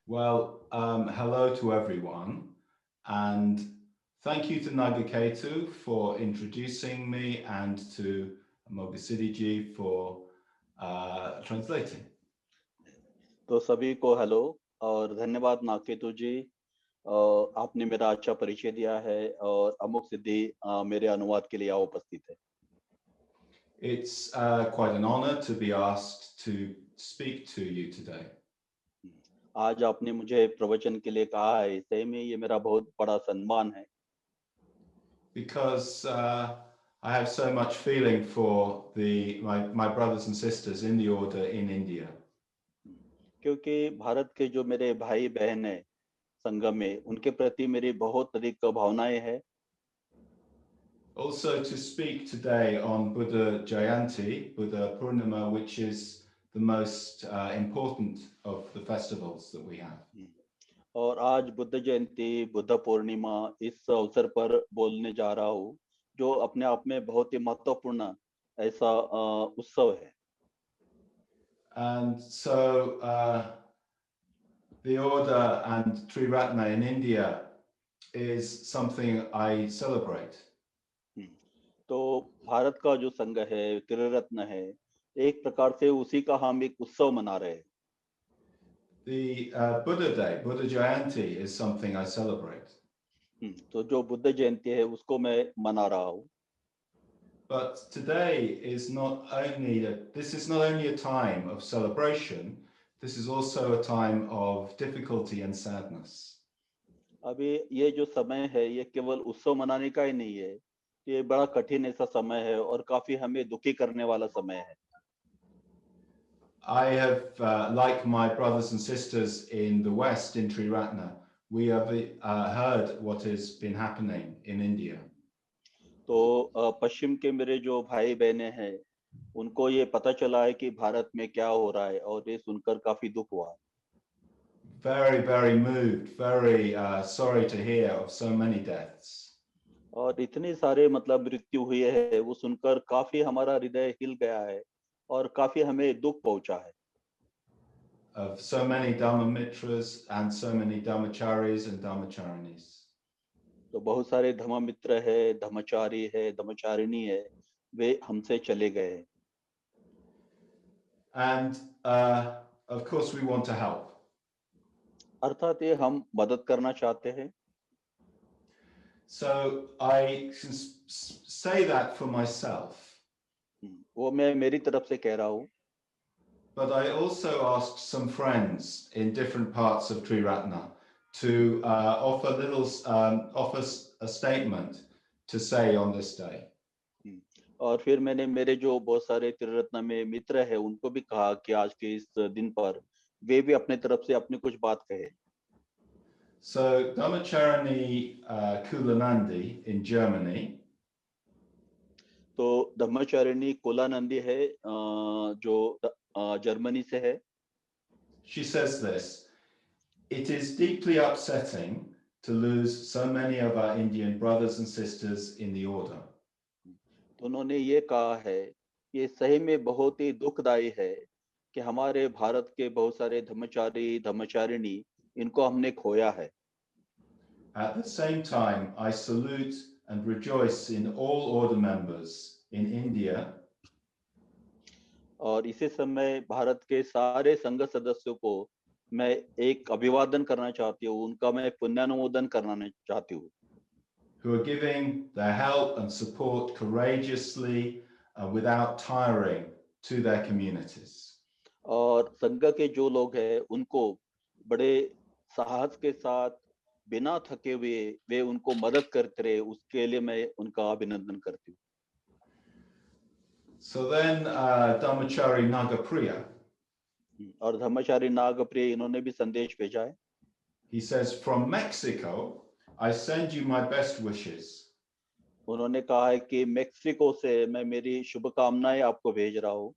Hello to everyone, and thank you to Nagaketu for introducing me and to Mogasidiji for translating. तो सभी को hello और धन्यवाद नाकेतु जी। आपने मेरा अच्छा परिचय दिया है और अमुक सिद्धि मेरे अनुवाद के लिए यहाँ उपस्थित है। It's quite an honor to be asked to speak to you today. आज आपने मुझे प्रवचन के लिए कहा है, सही में ये मेरा बहुत बड़ा सम्मान है। Because I have so much feeling for my brothers and sisters in the order in India. क्योंकि भारत के जो मेरे भाई बहन है संगम में, उनके प्रति मेरी बहुत अधिक भावनाएं हैं। Also to speak today on Buddha Jayanti, Buddha Purnima, which is the most important of the festivals that we have. और आज बुद्ध जयंती, बुद्ध पूर्णिमा, इस अवसर पर बोलने जा रहा हूँ, जो अपने आप में बहुत ही महत्वपूर्ण ऐसा उत्सव है। And so the order and Triratna in India is something I celebrate. तो भारत का जो संघ है, त्रिरत्न है, एक प्रकार से उसी का हम एक उत्सव मना रहे हैं। The Buddha Day, Buddha Jayanti, is something I celebrate. तो जो बुद्ध जयंती है उसको मैं मना रहा हूँ। But today is not only this is not only a time of celebration, this is also a time of difficulty and sadness. अभी ये जो समय है, ये केवल उत्सव मनाने का ही नहीं है, ये बड़ा कठिन ऐसा समय है और काफी हमें दुखी करने वाला समय है। I have, like my brothers and sisters in the West, in Triratna, we have heard what has been happening in India. तो पश्चिम के मेरे जो भाई बहने हैं, उनको ये पता चला है कि भारत में क्या हो रहा है और ये सुनकर काफी दुख हुआ। Very, very moved, very sorry to hear of so many deaths. और इतने सारे मतलब मृत्यु हुई है, वो सुनकर काफी हमारा हृदय हिल गया है और काफी हमें दुख पहुंचा है। Of so many Dhamma Mitras and so many Dhammacharis and Dhammacharinis. तो बहुत सारे धर्म मित्र है, धर्मचारी है, धर्मचारिणी है, वे हमसे चले गए हैं। And of course, we want to help. अर्थात ये हम मदद करना चाहते हैं। So I can say that for myself. वो मैं मेरी तरफ से कह रहा हूँ। But I also asked some friends in different parts of Triratna to offer a statement to say on this day. और फिर मैंने मेरे जो बहुत सारे त्रिरत्न में मित्र है उनको भी कहा कि आज के इस दिन पर वे भी अपने तरफ से अपनी कुछ बात कहे। So Dhammacharani Kulanandi in Germany. तो धर्मचारिणी कोलानंदी है, जो जर्मनी से है। She says this: it is deeply upsetting to lose so many of our Indian brothers and sisters in the order. तो उन्होंने ये कहा है, ये सही में बहुत ही दुखदाई है कि हमारे भारत के बहुत सारे धर्मचारी धर्मचारिणी इनको हमने खोया है। At the same time, I salute and rejoice in all order members in India और इसी समय भारत के सारे संघ सदस्यों को मैं एक अभिवादन करना चाहती हूँ, उनका मैं पुण्यानुमोदन करना चाहती हूँ, who are giving their help and support courageously without tiring to their communities. और संघ के जो लोग हैं उनको बड़े साहस के साथ बिना थके हुए वे उनको मदद करते रहे, उसके लिए मैं उनका अभिनंदन करती हूँ। So then Dhammachari Nagapriya, और धर्मचारी नागप्रिय इन्होंने भी संदेश भेजा है। he says, from Mexico, I send you my best wishes. उन्होंने कहा है कि मेक्सिको से मैं मेरी शुभकामनाएं आपको भेज रहा हूँ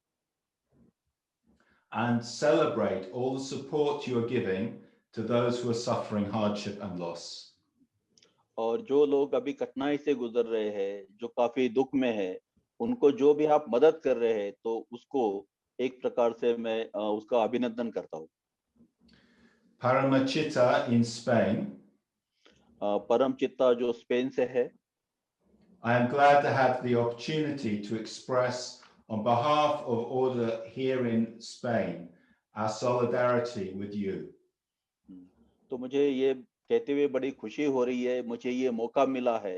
And celebrate all the support you are giving to those who are suffering hardship and loss. और जो लोग अभी कठिनाई से गुजर रहे हैं, जो काफी दुख में है, उनको जो भी आप मदद कर रहे हैं, तो उसको एक प्रकार से मैं उसका अभिनंदन करता हूँ। Paramachita in Spain. परम चित्ता जो स्पेन से है, I am glad to have the opportunity to express on behalf of Order here in Spain our solidarity with you. तो मुझे ये कहते हुए बड़ी खुशी हो रही है, मुझे ये मौका मिला है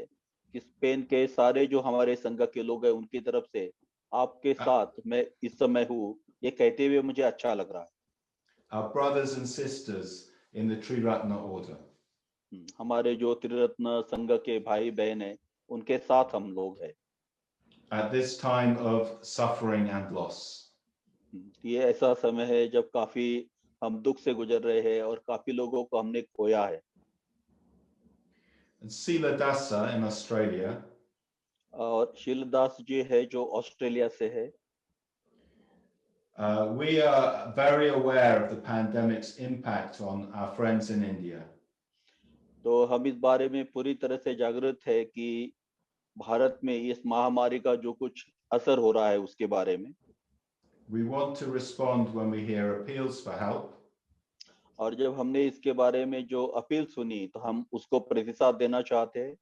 कि स्पेन के सारे जो हमारे संघ के लोग हैं उनकी तरफ से आपके साथ मैं इस समय हूँ, ये कहते हुए मुझे अच्छा लग रहा है। Our brothers and sisters in the Triratna Order. हमारे जो त्रिरत्न संघ के भाई बहन हैं, उनके साथ हम लोग हैं। At this time of suffering and loss. ये ऐसा समय है जब काफी हम दुख से गुजर रहे हैं और काफी लोगों को हमने खोया है। And Sila Dasa in Australia. और शीलदास जी है जो ऑस्ट्रेलिया से है। We are very aware of the pandemic's impact on our friends in India. तो हम इस बारे में पूरी तरह से जागरूक है कि भारत में इस महामारी का जो कुछ असर हो रहा है उसके बारे में। We want to respond when we hear appeals for help. और जब हमने इसके बारे में जो अपील सुनी तो हम उसको प्रतिसाद देना चाहते हैं।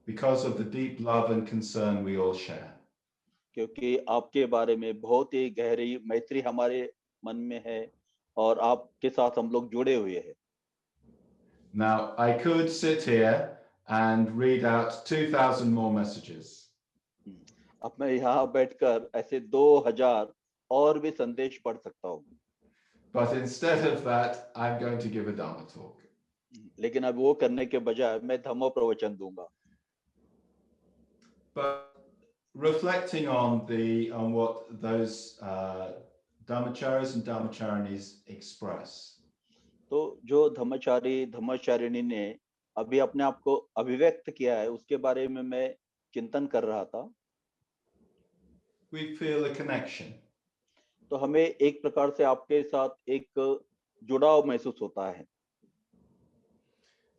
Because of the deep love and concern we all share. क्योंकि आपके बारे में बहुत ही गहरी मैत्री हमारे मन में है और आपके साथ हम लोग जुड़े हुए हैं। Now, I could sit here and read out 2,000 more messages. अब मैं यहाँ बैठकर ऐसे 2000 और भी संदेश पढ़ सकता हूँ। But instead of that, I'm going to give a Dharma talk. लेकिन अब वो करने के बजाय मैं धम्म प्रवचन दूंगा। But reflecting on what those Dharmacharis and Dharmacharinis express. तो जो धम्मचारी धम्मचारिणी ने अभी अपने आप को अभिव्यक्त किया है उसके बारे में मैं चिंतन कर रहा था। We feel a connection. तो हमें एक प्रकार से आपके साथ एक जुड़ाव महसूस होता है।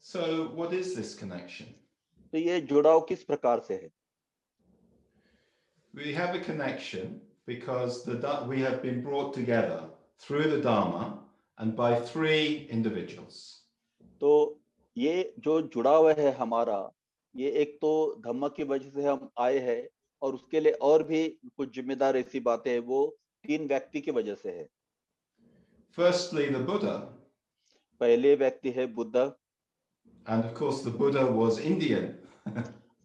So what is this connection? तो ये जुड़ाव किस प्रकार से है? We have a connection because we have been brought together through the Dharma and by 3 individuals. तो ये जो जुड़ाव है हमारा, ये एक तो धम्म की वजह से हम आए हैं और उसके लिए और भी कुछ जिम्मेदार ऐसी बातें हैं, वो 3 व्यक्ति की वजह से है। Firstly, the Buddha. पहले व्यक्ति है Buddha. And of course, the Buddha was Indian.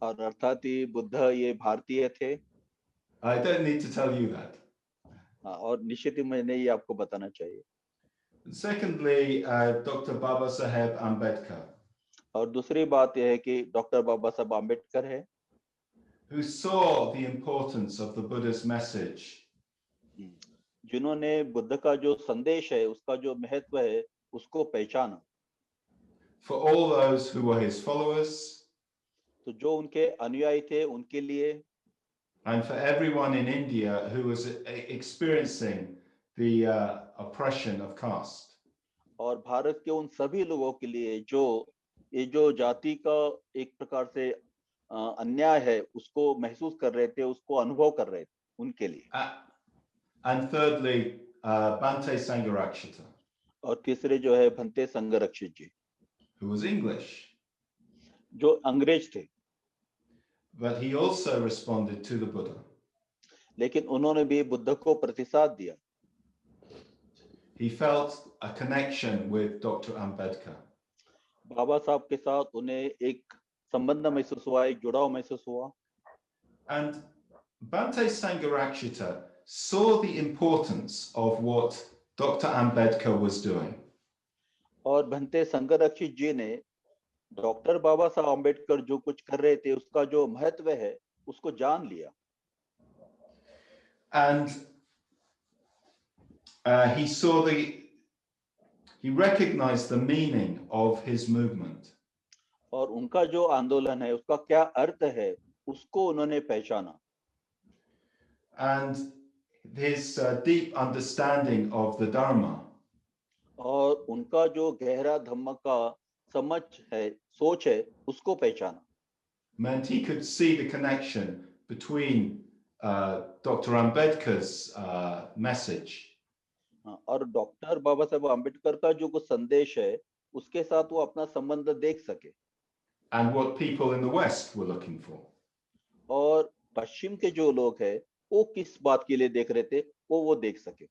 और अर्थात ही बुद्ध ये भारतीय थे। I don't need to tell you that. और निश्चित ही मैंने ये आपको बताना चाहिए। Secondly, Dr. Baba Saheb Ambedkar. और दूसरी बात यह है कि डॉक्टर बाबा साहब आम्बेडकर है, who saw the importance of the Buddha's message. जिन्होंने बुद्ध का जो संदेश है उसका जो महत्व है उसको पहचाना। For all those who were his followers. तो जो उनके अनुयायी थे उनके लिए। And for everyone in India who was experiencing the oppression of caste. और भारत के उन सभी लोगों के लिए जो ये जो जाति का एक प्रकार से अन्याय है उसको महसूस कर रहे थे, उसको अनुभव कर रहे थे, उनके लिए। And thirdly, Bhante Sangharakshita. और तीसरे जो है भंते संघरक्षित जी, who was English. जो अंग्रेज थे। But he also responded to the Buddha. लेकिन उन्होंने भी बुद्ध को प्रतिसाद दिया। He felt a connection with Dr. Ambedkar. बाबा साहब के साथ उन्हें एक संबंध महसूस हुआ, एक जुड़ाव महसूस हुआ। And Bhante Sangharakshita saw the importance of what Dr. Ambedkar was doing. और भंते संघरक्षित जी ने डॉक्टर बाबा साहब अम्बेडकर जो कुछ कर रहे थे उसका जो महत्व है उसको जान लिया। And he recognized the meaning of his movement. और उनका जो आंदोलन है उसका क्या अर्थ है उसको उन्होंने पहचाना। And his deep understanding of the Dharma. और उनका जो गहरा धम्म का समझ है, सोच है, उसको पहचाना। Meant he could see the connection between Dr. Ambedkar's message. हाँ, और डॉक्टर बाबा साहेब अम्बेडकर का जो कुछ संदेश है उसके साथ वो अपना संबंध देख सके and what people in the West were looking for. और पश्चिम के जो लोग हैं वो किस बात के लिए देख रहे थे वो देख सके।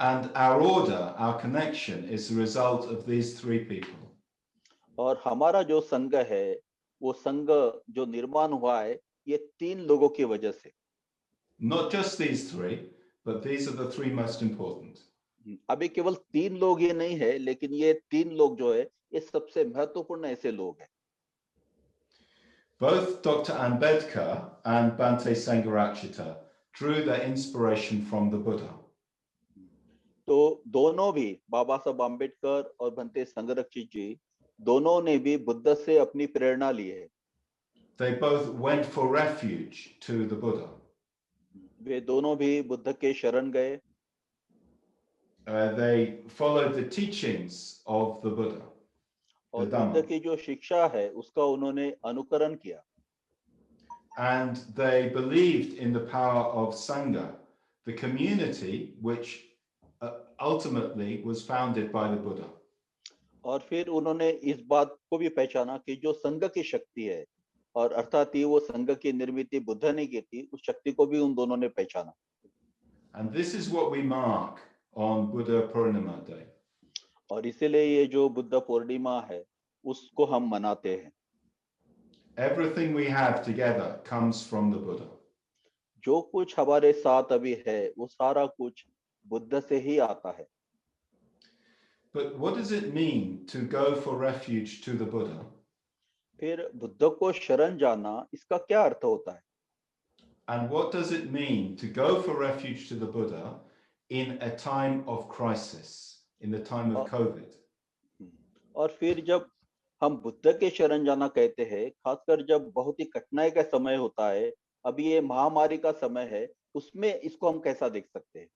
And our order, our connection is the result of these three people. और हमारा जो संघ है वो संघ जो निर्माण हुआ है ये तीन लोगों की वजह से। Not just these three, but these are the three most important. अभी केवल तीन लोग ये नहीं है लेकिन ये तीन लोग जो है ये सबसे महत्वपूर्ण ऐसे लोग हैं। Both Dr. Ambedkar and Bhante Sangharakshita drew their inspiration from the Buddha. तो दोनों भी बाबा साहब अम्बेडकर और भंते संगरक्षित जी दोनों ने भी बुद्ध से अपनी प्रेरणा ली है। They both went for refuge to the Buddha. वे दोनों भी बुद्ध के शरण गए। They followed the teachings of the Buddha, the और Dhamma, बुद्ध की जो शिक्षा है उसका उन्होंने अनुकरण किया। and they believed in the power of Sangha, the community which ultimately was founded by the Buddha. और फिर उन्होंने इस बात को भी पहचाना कि जो संघ की शक्ति है और अर्थात ही वो संघ की निर्मित बुद्ध ने की थी उस शक्ति को भी उन दोनों ने पहचाना। And this is what we mark on Buddha Purnima Day. और इसीलिए ये जो बुद्ध पूर्णिमा है उसको हम मनाते हैं। Everything we have together comes from the Buddha. जो कुछ हमारे साथ अभी है वो सारा कुछ बुद्ध से ही आता है। But what does it mean to go for refuge to the Buddha? फिर बुद्ध को शरण जाना इसका क्या अर्थ होता है? And what does it mean to go for refuge to the Buddha in a time of crisis, in the time of COVID? और फिर जब हम बुद्ध के शरण जाना कहते हैं, खासकर जब बहुत ही कठिनाई का समय होता है, अभी ये महामारी का समय है, उसमें इसको हम कैसा देख सकते हैं?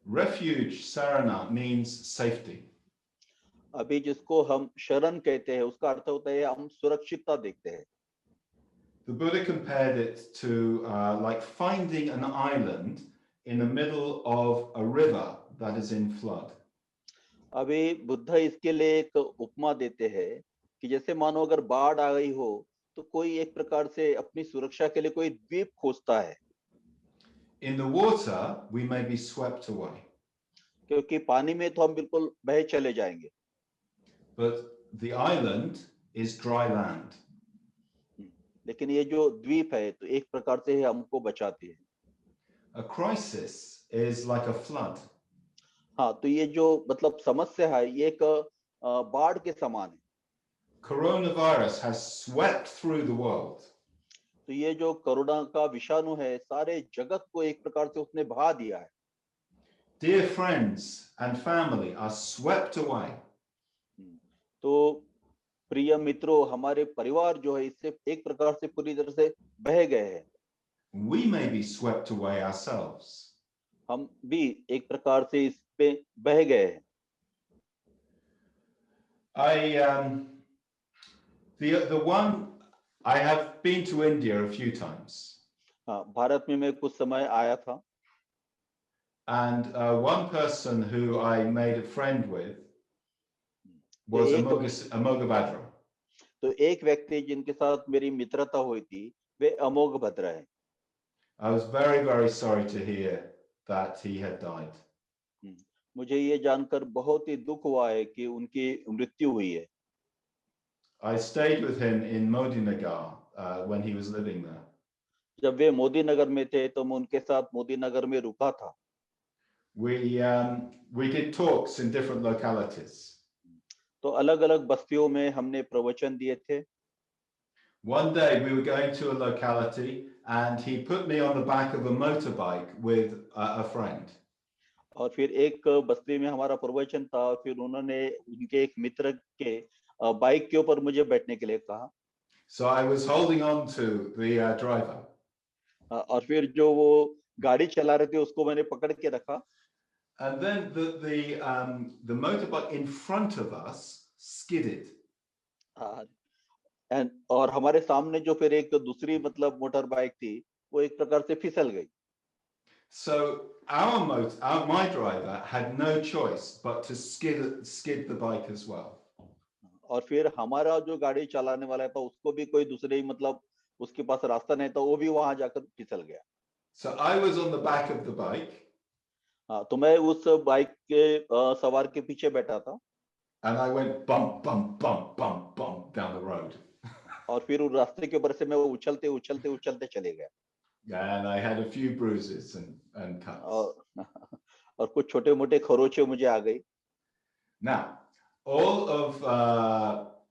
Refuge, sarana, means safety. अभी जिसको हम शरण कहते हैं उसका अर्थ होता है हम सुरक्षितता देखते हैं। The Buddha compared it to like finding an island in the middle of a river that is in flood. अभी बुद्ध इसके लिए एक उपमा देते हैं कि जैसे मानो अगर बाढ़ आ गई हो तो कोई एक प्रकार से अपनी सुरक्षा के लिए कोई द्वीप खोजता है। In the water, we may be swept away. क्योंकि पानी में तो हम बिल्कुल बह चले जाएंगे। But the island is dry land. लेकिन ये जो द्वीप है तो एक प्रकार से हमको बचाती है। A crisis is like a flood. हाँ, तो ये जो मतलब समस्या है ये एक बाढ़ के समान है। Coronavirus has swept through the world. तो ये जो कोरोना का विषाणु है सारे जगत को एक प्रकार से उसने बहा दिया है। Dear friends and family are swept away. तो प्रिय मित्रों, हमारे परिवार जो है इससे एक प्रकार से पूरी तरह से बह गए हैं। We may be swept away ourselves. हम भी एक प्रकार से इस पे बह गए हैं। The one I have been to India a few times. हाँ, भारत में मैं कुछ समय आया था। And one person who I made a friend with was Amoghabhadra. तो एक व्यक्ति जिनके साथ मेरी मित्रता हुई थी वे अमोघभद्र हैं। I was very, very sorry to hear that he had died. मुझे ये जानकर बहुत ही दुख हुआ है कि उनकी मृत्यु हुई है। I stayed with him in Modinagar when he was living there. जब वे मोदी नगर में थे तो मैं उनके साथ मोदी नगर में रुका था। We did talks in different localities. तो अलग-अलग बस्तियों में हमने प्रवचन दिए थे। One day we were going to a locality and he put me on the back of a motorbike with a friend. और फिर एक बस्ती में हमारा प्रवचन था, फिर उन्होंने उनके एक मित्र के बाइक के ऊपर मुझे बैठने के लिए कहा। So I was holding on to the driver. और फिर जो वो गाड़ी चला रहे थे उसको मैंने पकड़ के रखा। And then the motorbike in front of us skidded. और हमारे सामने जो फिर एक दूसरी मतलब मोटर बाइक थी वो एक प्रकार से फिसल गई। So my driver had no choice but to skid the bike as well. और फिर हमारा जो गाड़ी चलाने वाला था उसको भी कोई दूसरे ही मतलब उसके पास रास्ता नहीं था, वो भी वहां जाकर फिसल गया। So I was on the back of the bike हाँ, तो मैं उस बाइक के सवार के पीछे बैठा था and I went bump, bump, bump, bump, bump down the road. और फिर उस रास्ते के ऊपर से मैं उछलते उछलते उछलते चले गया And I had a few bruises and cuts. और और कुछ छोटे मोटे खरोचे मुझे आ गई। Now, all of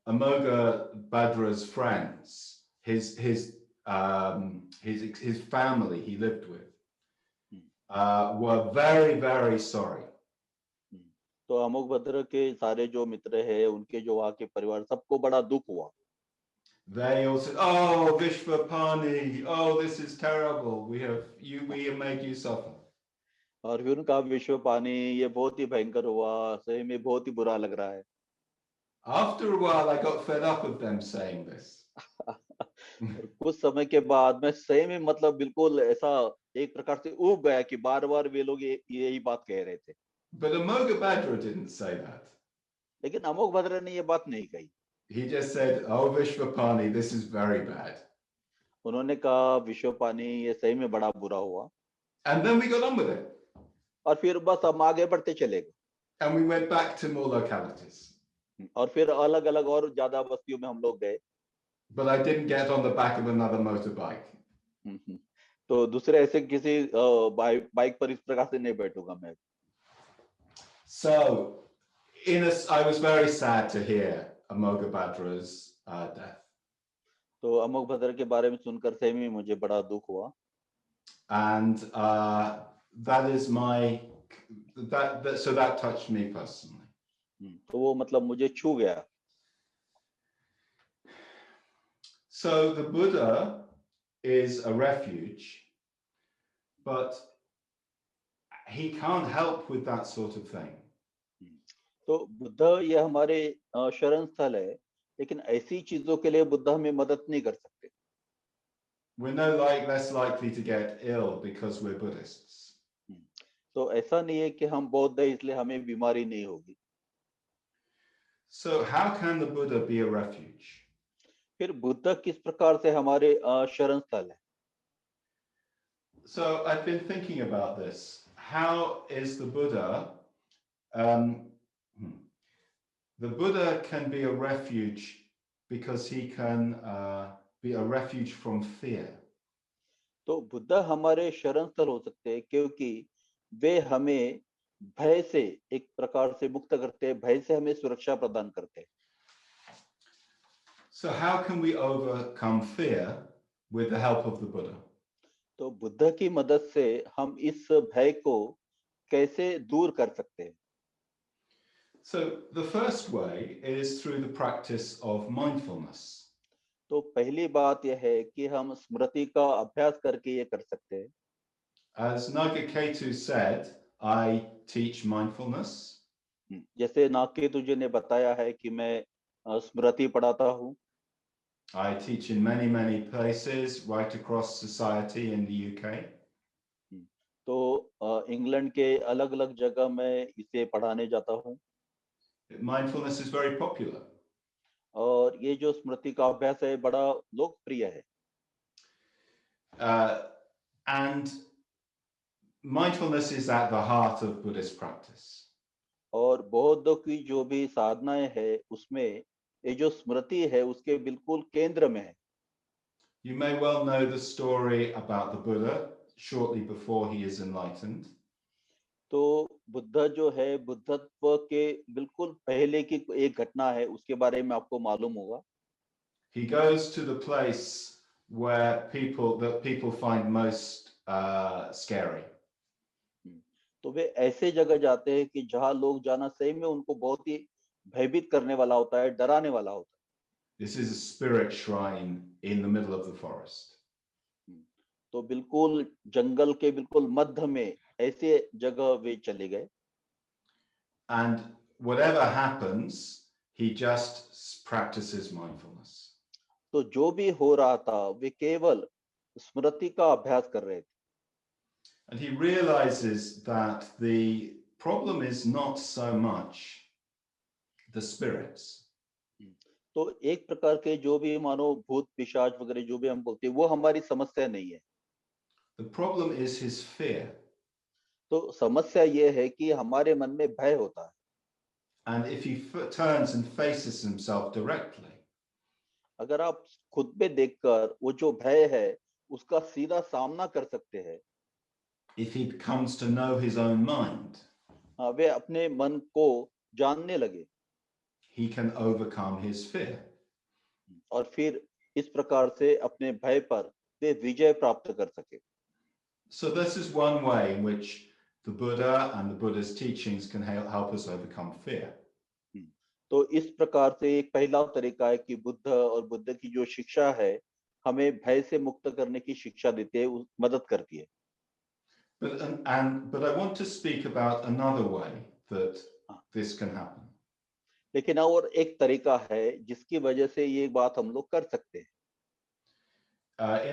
Amoga Badra's friends, his family he lived with, were very, very sorry. तो अमोघ भद्र के सारे जो मित्र हैं, उनके जो वहाँ के परिवार, सबको बड़ा दुख हुआ। They all said, "Oh, Vishwapani, oh, this is terrible. We have made you suffer." और फिर उनका विश्व पानी, ये बहुत ही भयंकर हुआ, सही में बहुत ही बुरा लग रहा है। After a while, I got fed up of them saying this. और कुछ समय के बाद मैं सही में मतलब बिल्कुल ऐसा एक प्रकार से ऊब गया कि बार-बार वे लोग यही बात कह रहे थे। But Amoga Badra didn't say that. लेकिन अमोघ भद्र ने ये बात नहीं कही। He just said, "Oh, Vishwapani, this is very bad." उन्होंने कहा विश्व पानी, ये सही में बड़ा बुरा हुआ। And then we got on with it. और फिर बस हम आगे बढ़ते चले गए। And we went back to more localities. और फिर अलग-अलग और ज्यादा बस्तियों में हम लोग गए। But I didn't get on the back of another motorbike. तो दूसरे ऐसे किसी बाइक पर इस प्रकार से नहीं बैठूंगा मैं। So, I was very sad to hear Amoga Badra's death. तो अमोघ भद्र के बारे में सुनकर सही में मुझे बड़ा दुख हुआ। And that is so that touched me personally. तो वो मतलब मुझे छू गया। So the Buddha is a refuge, but he can't help with that sort of thing. तो बुद्ध ये हमारे शरण स्थल है, लेकिन ऐसी चीजों के लिए बुद्ध हमें मदद नहीं कर सकते। We're less likely to get ill because we're Buddhists. तो ऐसा नहीं है कि हम बौद्ध हैं इसलिए हमें बीमारी नहीं होगी। So how can the Buddha be a refuge? फिर बुद्ध किस प्रकार से हमारे शरण स्थल है? So I've been thinking about this. How is the Buddha? The Buddha can be a refuge because he can be a refuge from fear. तो बुद्ध हमारे शरण स्थल हो सकते हैं क्योंकि वे हमें भय से एक प्रकार से मुक्त करते हैं, भय से हमें सुरक्षा प्रदान करते हैं। So how can we overcome fear with the help of the Buddha? तो बुद्ध की मदद से हम इस भय को कैसे दूर कर सकते हैं? So the first way is through the practice of mindfulness. तो पहली बात यह है कि हम स्मृति का अभ्यास करके ये कर सकते हैं। As Nagaketu said, I teach mindfulness. जैसे नागकेतु जी ने बताया है कि मैं स्मृति पढ़ाता हूँ। I teach in many places right across society in the UK. तो इंग्लैंड के अलग-अलग जगह मैं इसे पढ़ाने जाता हूँ। Mindfulness is very popular. और ये जो स्मृति का अभ्यास है बड़ा लोकप्रिय है। And mindfulness is at the heart of Buddhist practice. और बौद्ध की जो भी साधनाएं है उसमें ये जो स्मृति है उसके बिल्कुल केंद्र में है। You may well know the story about the Buddha shortly before he is enlightened. तो बुद्ध जो है बुद्धत्व के बिल्कुल पहले की एक घटना है, उसके बारे में आपको मालूम होगा। He goes to the place where people find most scary. तो वे ऐसे जगह जाते हैं कि जहाँ लोग जाना सही में उनको बहुत ही भयभीत करने वाला होता है, डराने वाला होता है। This is a spirit shrine in the middle of the forest. तो बिल्कुल जंगल के बिल्कुल मध्य में ऐसे जगह वे चले गए। And whatever happens, he just practices mindfulness. तो जो भी हो रहा था वे केवल स्मृति का अभ्यास कर रहे थे। And he realizes that the problem is not so much the spirits. तो एक प्रकार के जो भी मानो भूत पिशाच वगैरह जो भी हम बोलते हैं वो हमारी समस्या नहीं है। The problem is his fear. तो समस्या ये है कि हमारे मन में भय होता है। And if he turns and faces himself directly, अगर आप खुद में देखकर वो जो भय है उसका सीधा सामना कर सकते हैं, if he comes to know his own mind, वे अपने मन को जानने लगे he can overcome his fear. और फिर इस प्रकार से अपने भय पर वे विजय प्राप्त कर सके। So this is one way in which the Buddha and the Buddha's teachings can help us overcome fear. तो इस प्रकार से एक पहला तरीका है कि बुद्ध और बुद्ध की जो शिक्षा है हमें भय से मुक्त करने की शिक्षा देती है, मदद करती है। But I want to speak about another way that this can happen. लेकिन और एक तरीका है जिसकी वजह से ये बात हम लोग कर सकते हैं।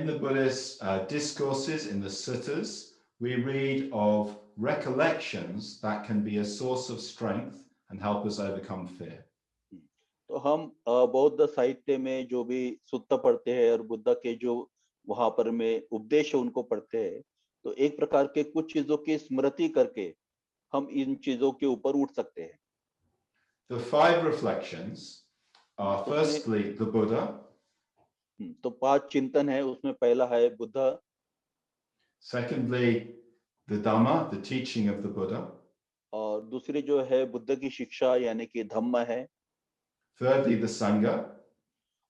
In the Buddhist discourses, in the suttas, we read of recollections that can be a source of strength and help us overcome fear. तो हम बौद्ध साहित्य में जो भी सुत्ता पढ़ते हैं और बुद्ध के जो वहां पर में उपदेश है उनको पढ़ते हैं, तो एक प्रकार के कुछ चीजों की स्मृति करके हम इन चीजों के ऊपर उठ सकते हैं। The 5 reflections are firstly the Buddha. तो 5 चिंतन है, उसमें पहला है Buddha, Secondly, the Dhamma, the teaching of the Buddha. और दूसरी जो है बुद्ध की शिक्षा यानी कि धम्म है, Thirdly, the Sangha.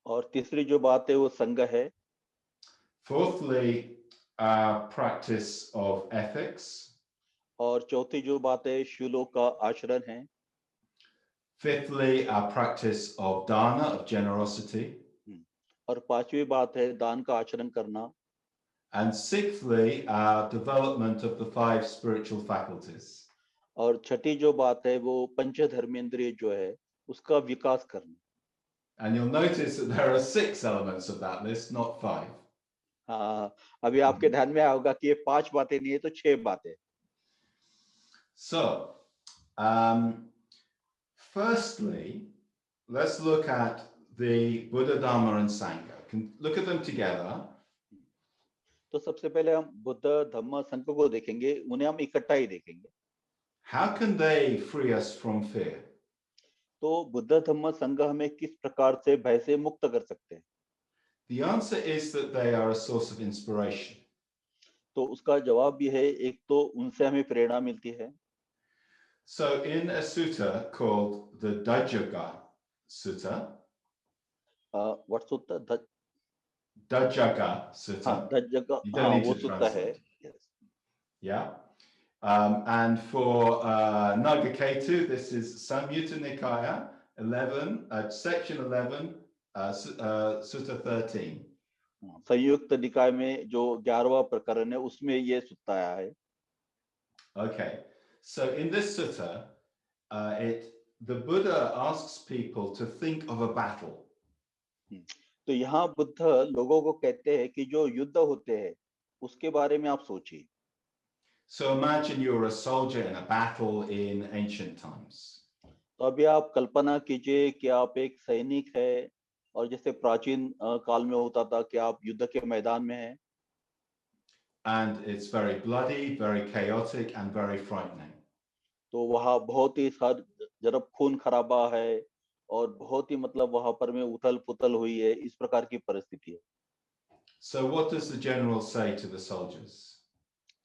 और तीसरी जो बात है वो संघ है, Fourthly, practice of ethics. और चौथी जो बात है शीलों का आचरण है, Fifthly, our practice of dana, of generosity. और पांचवी बात है दान का आचरण करना, And sixthly, our development of the 5 spiritual faculties. और छठी जो बात है वो पंच धर्मेंद्रिय जो है उसका विकास करना। And you'll notice that there are 6 elements of that list, not 5. हाँ, अभी आपके ध्यान में आया होगा कि ये 5 बातें नहीं है तो 6 बातें। So, firstly, let's look at the Buddha, Dhamma, and Sangha. Look at them together. तो सबसे पहले हम बुद्ध धम्म संघ को देखेंगे, उन्हें हम इकट्ठा ही देखेंगे। How can they free us from fear? तो बुद्ध धम्म संघ हमें किस प्रकार से भय से मुक्त कर सकते हैं? The answer is that they are a source of inspiration. तो उसका जवाब भी है, एक तो उनसे हमें प्रेरणा मिलती है। So in a sutta called the Dajjaga Sutta, what sutta? Dajjaga Sutta. Dajjaga, You don't need वो to sutta है। translate. Yes. Yeah. And for Nagaketu, this is Samyutta Nikaya 11, section 11, Sutta 13. संयुक्त निकाय में जो 11वां प्रकरण है उसमें ये सुत्ता आया है। Okay, so in this sutta, the Buddha asks people to think of a battle. तो यहाँ बुद्ध लोगों को कहते हैं कि जो युद्ध होते हैं उसके बारे में आप सोचिए। So imagine you're a soldier in a battle in ancient times. तो अभी आप कल्पना कीजिए कि आप एक सैनिक है और जैसे प्राचीन काल में होता था कि आप युद्ध के मैदान में हैं। And it's very bloody, very chaotic, and very frightening. तो वहाँ बहुत ही जरब खून खराबा है और बहुत ही मतलब वहाँ पर में उथल पुथल हुई है, इस प्रकार की परिस्थिति है। So what does the general say to the soldiers?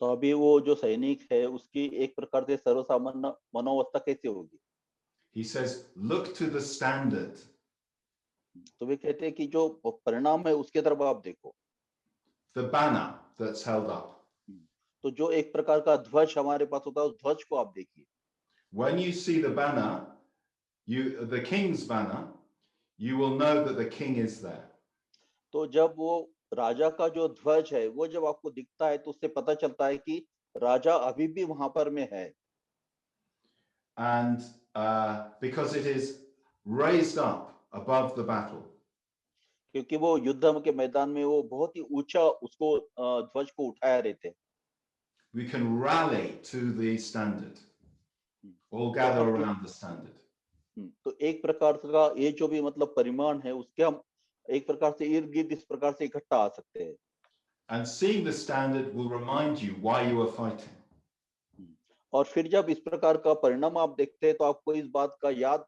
तो अभी वो जो सैनिक है उसकी एक प्रकार से सर्वसामान्य मनोवस्था कैसी होगी? He says, look to the standard. तो वे कहते हैं कि जो परिणाम है उसके तरफ आप देखो। The banner that's held up. तो जो एक प्रकार का ध्वज हमारे पास होता है उस ध्वज को आप देखिए। When you see the banner, the king's banner, you will know that the king is there. तो जब वो राजा का जो ध्वज है वो जब आपको दिखता है तो उससे पता चलता है कि राजा अभी भी वहां पर में है। And because it is raised up above the battle. क्योंकि वो युद्ध के मैदान में वो बहुत ही ऊंचा उसको ध्वज को उठाया रहते हैं। we can rally to the standard, all तो gather अब around the standard. तो एक प्रकार का ये जो भी मतलब परिमाण है उसके हम एक प्रकार से इर्द गिर्द इस प्रकार से इकट्ठा आ सकते हैं। And seeing the standard will remind you why you are fighting. और फिर जब इस प्रकार का परिणाम आप देखते हैं तो आपको इस बात का याद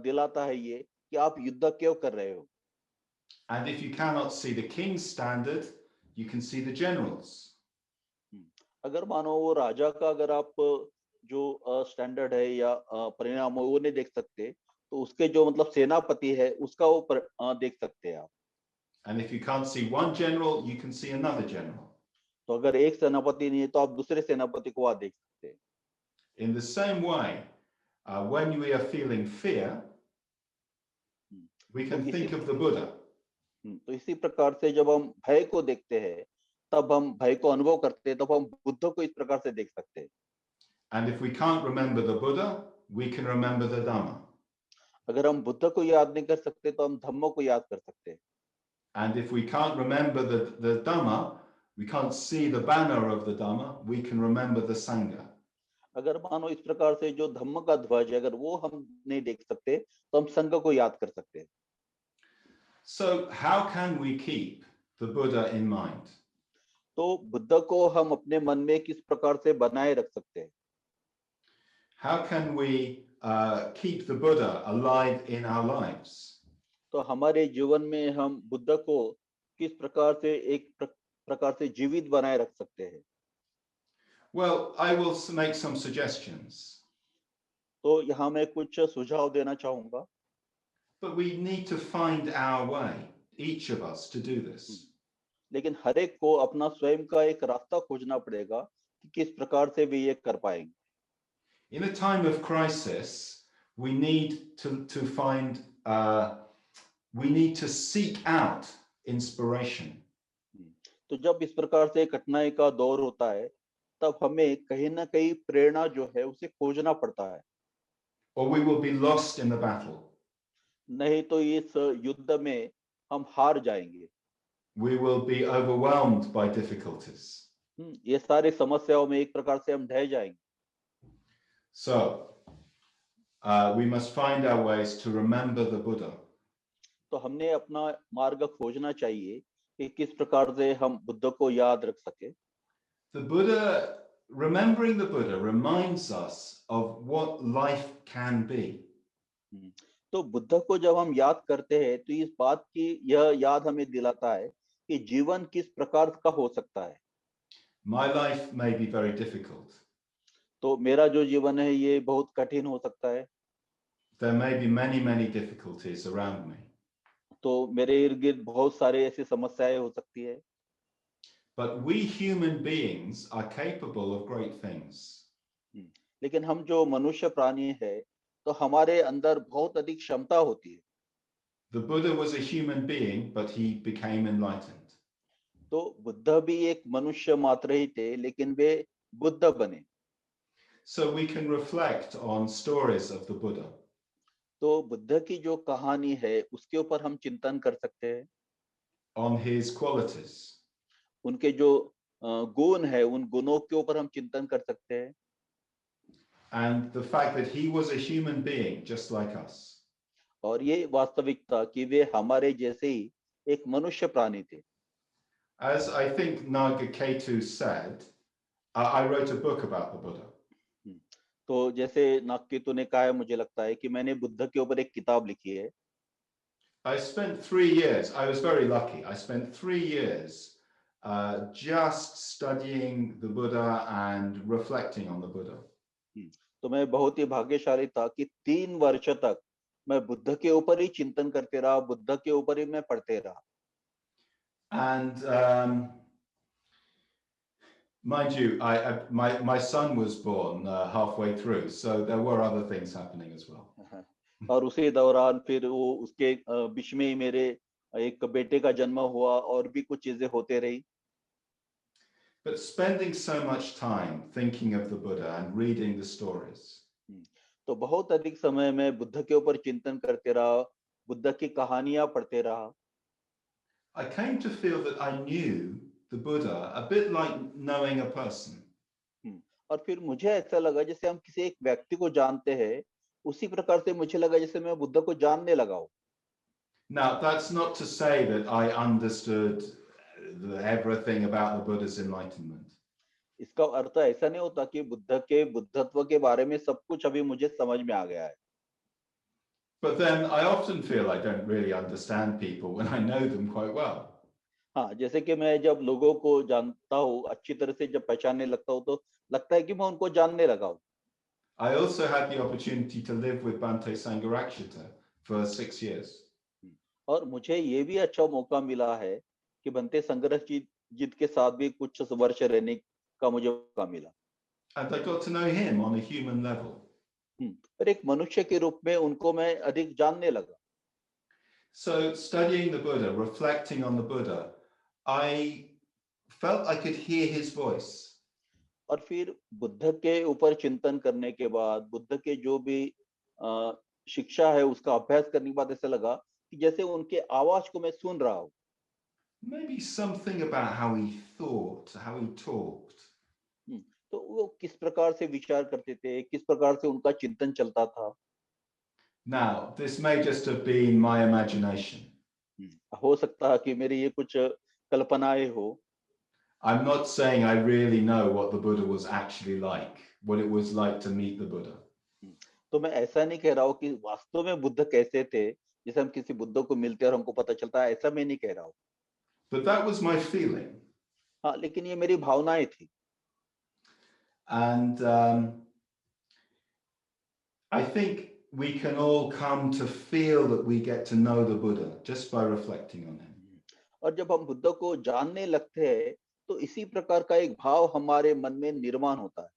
दिलाता है ये कि आप युद्ध क्यों कर रहे हो। And if you cannot see the king's standard, you can see the generals. अगर मानो वो राजा का अगर आप जो स्टैंडर्ड है या परिणाम है वो नहीं देख सकते तो उसके जो मतलब सेनापति है उसका वो देख सकते हैं आप। And if you can't see one general, you can see another general. तो अगर एक सेनापति नहीं है तो आप दूसरे सेनापति को वहां देख सकते हैं। In the same way, when we are feeling fear, we तो can इसी think of the Buddha. तो इसी प्रकार से जब हम भय को देखते हैं तब हम भय को अनुभव करते हैं तब हम बुद्ध को इस प्रकार से देख सकते हैं। And if we can't remember the Buddha, we can remember the Dhamma. अगर हम बुद्ध को याद नहीं कर सकते तो हम धम्म को याद कर सकते हैं। And if we can't remember the Dhamma, we can't see the banner of the Dhamma, we can remember the Sangha. अगर मानो इस प्रकार से जो धम्म का ध्वज है अगर वो हम नहीं देख सकते तो हम संघ को याद कर सकते हैं। So how can we keep the Buddha in mind? तो बुद्ध को हम अपने मन में किस प्रकार से बनाए रख सकते हैं। How can we keep the Buddha alive in our lives? तो हमारे जीवन में हम बुद्ध को किस प्रकार से एक प्रकार से जीवित बनाए रख सकते हैं। Well, I will make some suggestions. तो यहाँ मैं कुछ सुझाव देना चाहूंगा। But we need to find our way, each of us, to do this. लेकिन हर एक को अपना स्वयं का एक रास्ता खोजना पड़ेगा कि किस प्रकार से वे ये कर पाएंगे। In a time of crisis, we need to seek out inspiration. तो जब इस प्रकार से कठिनाई का दौर होता है तब हमें कहीं ना कहीं प्रेरणा जो है उसे खोजना पड़ता है। Or we will be lost in the battle. नहीं तो इस युद्ध में हम हार जाएंगे। We will be overwhelmed by difficulties. ये सारी समस्याओं में एक प्रकार से हम ढह जाएंगे। So, we must find our ways to remember the Buddha. तो हमने अपना मार्ग खोजना चाहिए कि किस प्रकार से हम बुद्ध को याद रख सके। The Buddha, remembering the Buddha reminds us of what life can be. तो बुद्ध को जब हम याद करते हैं तो इस बात की यह याद हमें दिलाता है कि जीवन किस प्रकार का हो सकता है। My life may be very difficult. तो मेरा जो जीवन है ये बहुत कठिन हो सकता है। There may be many difficulties around me. तो मेरे इर्द गिर्द बहुत सारे ऐसी समस्याएं हो सकती है। But we human beings are capable of great things. लेकिन हम जो मनुष्य प्राणी है तो हमारे अंदर बहुत अधिक क्षमता होती है। The Buddha was a human being, but he became enlightened. तो बुद्ध भी एक मनुष्य मात्र ही थे लेकिन वे बुद्ध बने। So we can reflect on stories of the Buddha. तो बुद्ध की जो कहानी है उसके ऊपर हम चिंतन कर सकते हैं। On his qualities. उनके जो गुण है उन गुणों के ऊपर हम चिंतन कर सकते हैं। And the fact that he was a human being just like us. और ये वास्तविकता कि वे हमारे जैसे ही एक मनुष्य प्राणी थे। As I think Naga Ketu said, I wrote a book about the Buddha. तो जैसे नागकेतु ने कहा है मुझे लगता है कि मैंने बुद्ध के ऊपर एक किताब लिखी है। I spent 3 years, I was very lucky, I spent 3 years just studying the Buddha and reflecting on the Buddha. तो मैं बहुत ही भाग्यशाली था कि 3 वर्ष तक मैं बुद्ध के ऊपर ही चिंतन करते रहा, बुद्ध के ऊपर ही मैं पढ़ते रहा। And mind you, my son was born halfway through, so there were other things happening as well. और उसी दौरान फिर वो उसके बीच में ही मेरे एक बेटे का जन्म हुआ और भी कुछ चीजें होते रही। But spending so much time thinking of the Buddha and reading the stories. तो बहुत अधिक समय मैं बुद्ध के ऊपर चिंतन करते रहा, बुद्ध की कहानियां पढ़ते रहा। I came to feel that I knew the Buddha a bit like knowing a person. और फिर मुझे ऐसा लगा जैसे हम किसी एक व्यक्ति को जानते हैं, उसी प्रकार से मुझे लगा जैसे मैं बुद्ध को जानने लगा हूँ। Now, that's not to say that I understood everything about the Buddha's enlightenment. इसका अर्थ ऐसा नहीं होता कि बुद्ध के बुद्धत्व के बारे में सब कुछ अभी मुझे समझ में आ गया है। But then I often feel I don't really understand people when I know them quite well. हाँ, जैसे कि मैं जब लोगों को जानता हूँ, अच्छी तरह से जब पहचानने लगता हूँ, तो लगता है कि मैं उनको जानने लगा हूँ। I also had the opportunity to live with Bhante Sangharakshita for 6 years. और मुझे ये भी अच्छा मौका मिला है कि बनते संघर्ष जीत के साथ भी कुछ वर्ष रहने का मुझे मौका मिला। And I got to know him on a human level. पर एक मनुष्य के रूप में उनको मैं अधिक जानने लगा। So, studying the Buddha, reflecting on the Buddha, I felt I could hear his voice. और फिर बुद्ध के ऊपर चिंतन करने के बाद, बुद्ध के जो भी शिक्षा है उसका अभ्यास करने के बाद ऐसा लगा कि जैसे उनके आवाज को मैं सुन रहा हूँ। Maybe something about how he thought, how he talked. तो वो किस प्रकार से विचार करते थे, किस प्रकार से उनका चिंतन चलता था। Now, this may just have been my imagination. हो सकता है कि मेरी ये कुछ कल्पनाएं हो। I'm not saying I really know what the Buddha was actually like, what it was like to meet the Buddha. तो मैं ऐसा नहीं कह रहा हूँ कि वास्तव में बुद्ध कैसे थे, जैसे हम किसी बुद्ध को मिलते हैं और हमको पता चलता है, ऐसा मैं नहीं कह रहा हूँ। But that was my feeling. हाँ, लेकिन ये मेरी भावनाएं थी। And I think we can all come to feel that we get to know the Buddha just by reflecting on him. और जब हम बुद्ध को जानने लगते हैं, तो इसी प्रकार का एक भाव हमारे मन में निर्माण होता है।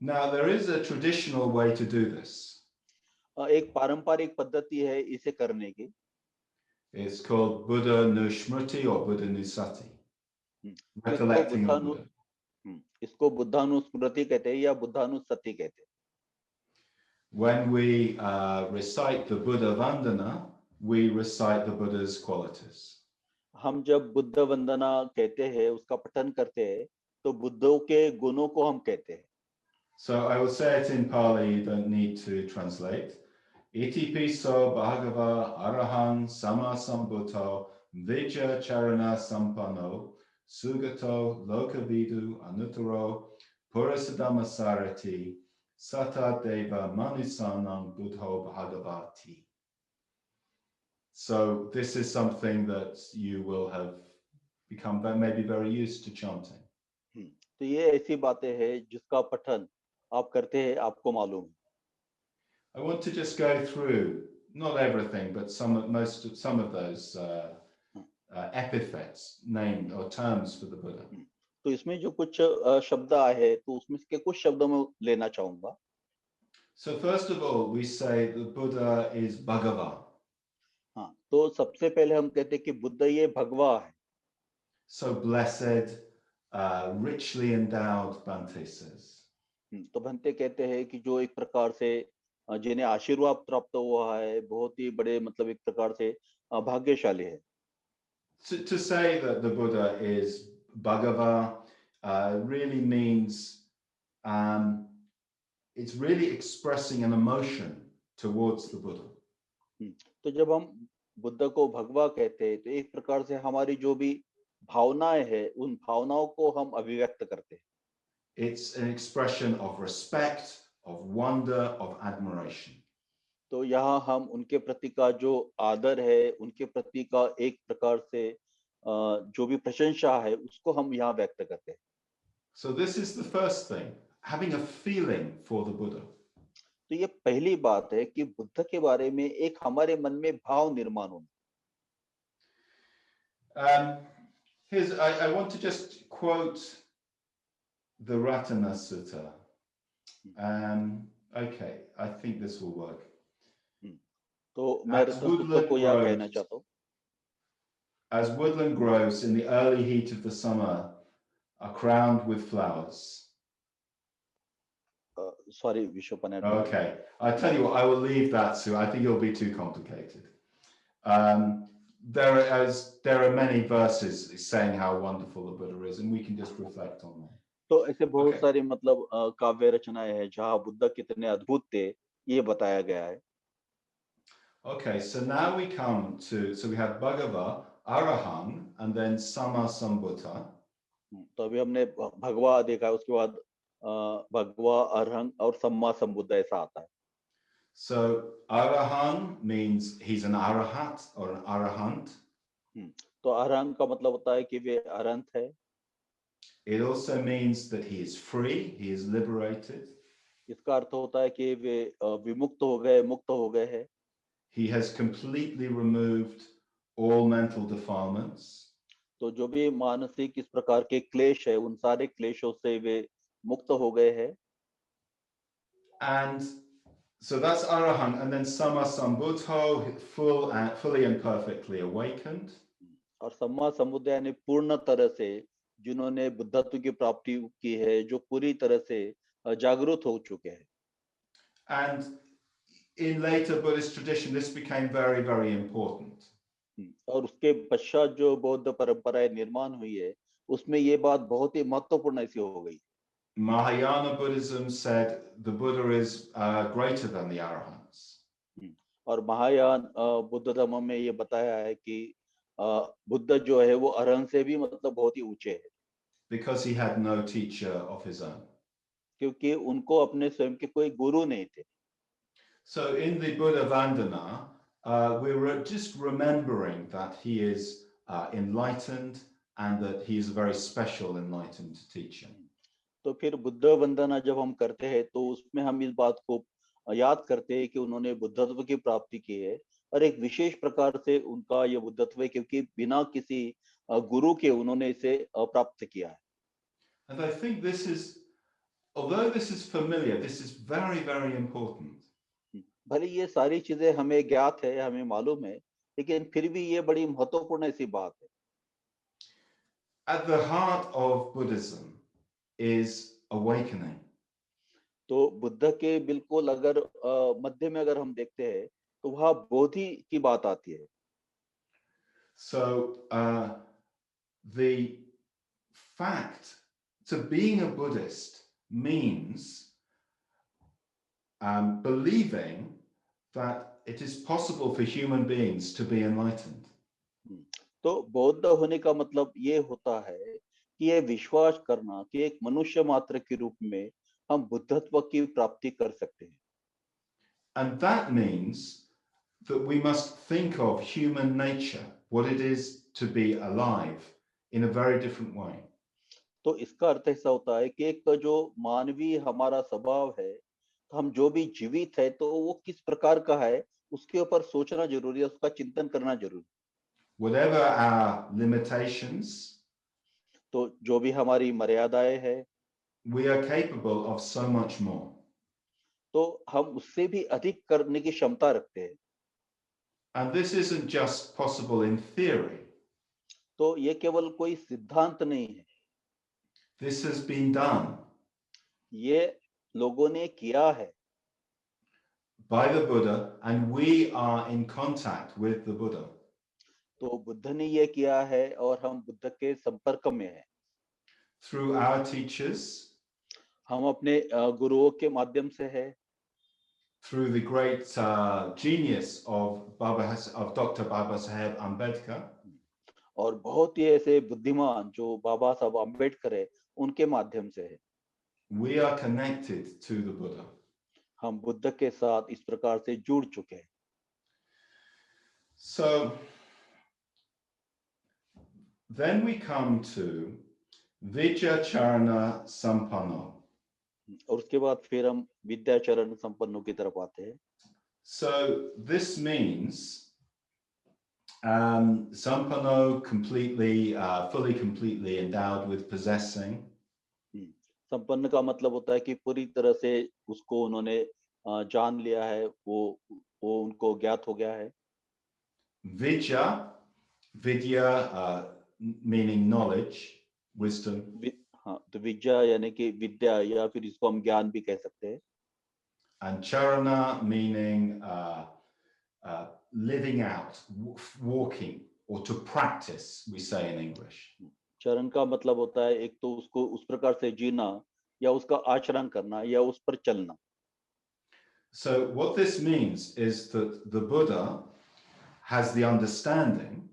Now, there is a traditional way to do this. एक पारंपरिक पद्धति है इसे करने की। It's called Buddha Nusmriti or Buddha Nusati. इसको Recollecting on Buddha. इसको बुद्धानुस्मृति कहते हैं या बुद्धानुसति कहते हैं। When we recite the Buddha Vandana, we recite the Buddha's qualities. हम जब बुद्ध वंदना कहते हैं, उसका पठन करते हैं, तो बुद्धों के गुणों को हम कहते हैं। So I will say it in Pali, you don't need to translate. Iti piso bhagava arahang sama sambuddho vijja charana sampanno sugato lokavidu anuttaro purasadama sarati sata deva manisanam buddho bhagavati. So this is something that you will have become maybe very used to chanting. तो ये ऐसी बातें हैं जिसका पठन आप करते हैं, आपको मालूम है। I want to just go through not everything, but some of those epithets, named or terms for the Buddha. तो इसमें जो कुछ शब्द आए हैं, तो उसमें के कुछ शब्दों में लेना चाहूंगा। So first of all, we say the Buddha is Bhagava. हाँ, तो सबसे पहले हम कहते हैं कि बुद्ध ये भगवा है। So blessed, richly endowed, Bhante says. तो भंते कहते हैं कि जो एक प्रकार से जिन्हें आशीर्वाद प्राप्त हुआ है, बहुत ही बड़े मतलब एक प्रकार से भाग्यशाली है। To say that the Buddha is Bhagava really means it's really expressing an emotion towards the Buddha. तो जब हम बुद्ध को भगवा कहते हैं, तो एक प्रकार से हमारी जो भी भावनाएं हैं, उन भावनाओं को हम अभिव्यक्त करते हैं। It's an expression of respect, of wonder, of admiration. तो यहाँ हम उनके प्रति का जो आदर है, उनके प्रति का एक प्रकार से जो भी प्रशंसा है, उसको हम यहाँ व्यक्त करते हैं। So this is the first thing, having a feeling for the Buddha. तो ये पहली बात है कि बुद्ध के बारे में एक हमारे मन में भाव निर्माण होना। I want to just quote the Ratana Sutta. Okay, I think this will work. तो मैं रतन सुत्ता को यहाँ कहना चाहता हूँ। As woodland grows in the early heat of the summer, are crowned with flowers. Sorry, Vishwapan. Okay, I tell you what, I will leave that to. I think it'll be too complicated. There are many verses saying how wonderful the Buddha is, and we can just reflect on them. तो ऐसे बहुत Okay. सारी मतलब काव्य रचनाएं हैं जहाँ बुद्ध कितने अद्भुत थे ये बताया गया है। Okay, so now we come to, so we have Bhagava, Arahang, and then Sama Sambuddha. तो अभी हमने भगवा देखा है, उसके बाद भगवा, अरहंग और सम्मा संबुद्ध ऐसा आता है। So Arahang means he's an Arahat or an Arahant. तो अरहंग का मतलब होता है कि वे अरहंत है। It also means that he is free, he is liberated. इसका अर्थ होता है कि वे विमुक्त हो गए, मुक्त हो गए हैं। He has completely removed all mental defilements. तो जो भी मानसिक इस प्रकार के क्लेश है, उन सारे क्लेशों से वे मुक्त हो गए हैं। And so that's Arahant, and then Sama Sambuddho, fully and perfectly awakened. और सम्मा संबुद्ध यानी पूर्ण तरह से जिन्होंने बुद्धत्व की प्राप्ति की है, जो पूरी तरह से जागरूक हो चुके हैं। And in later Buddhist tradition, this became very, very important. और उसके पश्चात जो बौद्ध परंपराएं निर्माण हुई है, उसमें ये बात बहुत ही महत्वपूर्ण ऐसी हो गई। Mahayana Buddhism said the Buddha is greater than the Arahants. और महायान बुद्ध धर्म में ये बताया है कि बुद्ध जो है वो अरहंत से भी मतलब बहुत ही ऊंचे है, Because he had no teacher of his own. क्योंकि उनको अपने स्वयं के कोई गुरु नहीं थे। So in the Buddha Vandana, we were just remembering that he is enlightened and that he is a very special enlightened teacher. तो फिर बुद्ध वंदना जब हम करते हैं तो उसमें हम इस बात को याद करते हैं कि उन्होंने बुद्धत्व की प्राप्ति की है और एक विशेष प्रकार से उनका ये बुद्धत्व है, क्योंकि बिना किसी गुरु के उन्होंने इसे प्राप्त किया है। And I think this is, although this is familiar, this is very, very important. भले ये सारी चीजें हमें ज्ञात है, हमें मालूम है, लेकिन फिर भी ये बड़ी महत्वपूर्ण ऐसी बात है। At the heart of Buddhism is awakening. तो बुद्ध के बिल्कुल अगर मध्य में अगर हम देखते हैं तो वहाँ बोधि की बात आती है। So the fact to being a Buddhist means believing that it is possible for human beings to be enlightened. तो बौद्ध होने का मतलब ये होता है कि ये विश्वास करना कि एक मनुष्य मात्र के रूप में हम बुद्धत्व की प्राप्ति कर सकते हैं। And that means that we must think of human nature, what it is to be alive, in a very different way. तो इसका अर्थ ऐसा होता है कि एक तो जो मानवीय हमारा स्वभाव है, तो हम जो भी जीवित है तो वो किस प्रकार का है, उसके ऊपर सोचना जरूरी है, उसका चिंतन करना जरूरी है। Whatever our limitations, तो जो भी हमारी मर्यादाएं है, we are capable of so much more. तो हम उससे भी अधिक करने की क्षमता रखते हैं। And this isn't just possible in theory. तो ये केवल कोई सिद्धांत नहीं है, This has been done ये लोगों ने किया है by the Buddha, and we are in contact with the Buddha. तो बुद्ध ने ये किया है और हम बुद्ध के संपर्क में हैं। Through our teachers, हम अपने गुरुओं के माध्यम से है, through the great genius of Dr. Baba Saheb Ambedkar, और बहुत ही ऐसे बुद्धिमान जो बाबा साहब अम्बेडकर है उनके माध्यम से है। we are connected to the Buddha. हम बुद्ध के साथ इस प्रकार से जुड़ चुके हैं। So then we come to Vidyacharana Sampanno. और उसके बाद फिर हम विद्याचरण संपन्नों की तरफ आते हैं। So this means Sampanno, completely, fully, completely endowed with possessing. संपन्न का मतलब होता है कि पूरी तरह से उसको उन्होंने जान लिया है, वो उनको ज्ञात हो गया है। Vidya, meaning knowledge, wisdom. हाँ, तो विद्या यानी कि विद्या या फिर इसको हम ज्ञान भी कह सकते हैं। And charana, meaning living out, walking, or to practice, we say in English. चरण का मतलब होता है एक तो उसको उस प्रकार से जीना या उसका आचरण करना या उस पर चलना। So, what this means is that the Buddha has the understanding,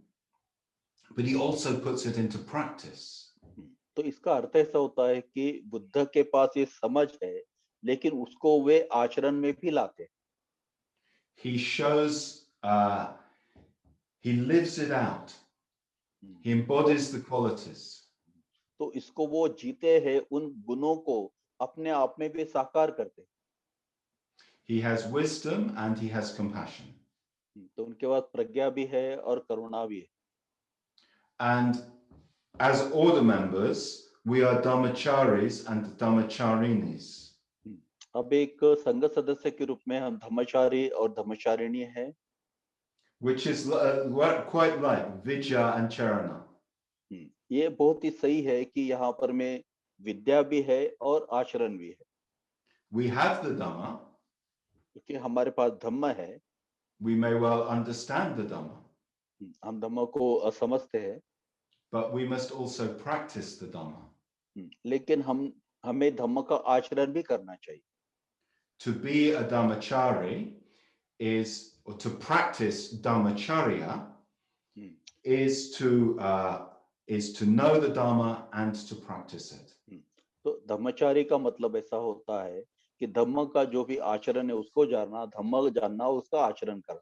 but he also puts it into practice. तो इसका अर्थ ऐसा होता है कि बुद्ध के पास ये समझ है, लेकिन उसको वे आचरण में भी लाते हैं। He shows, he lives it out. He embodies the qualities. तो इसको वो जीते हैं, उन गुणों को अपने आप में भी साकार करते हैं। He has wisdom and he has compassion. तो उनके पास प्रज्ञा भी है और करुणा भी है। And as order members, we are dhammacharis and dhammacharinis. अब एक संघ सदस्य के रूप में हम धर्मचारी और धर्मचारिणी है, Which is quite like Vijaya and Charana. ये बहुत ही सही है कि यहाँ पर में विद्या भी है और आचरण भी है। We have the Dhamma, क्योंकि हमारे पास धम्म है, we may well understand the Dhamma, हम धम्म को समझते हैं, but we must also practice the Dhamma. लेकिन हमें धम्म का आचरण भी करना चाहिए। To be a Dhammachari is, or to practice Dhammacharya is to know the Dhamma and to practice it. तो धम्मचारी का मतलब ऐसा होता है कि धम्म का जो भी आचरण है उसको जानना, धम्म जानना, उसका आचरण करना।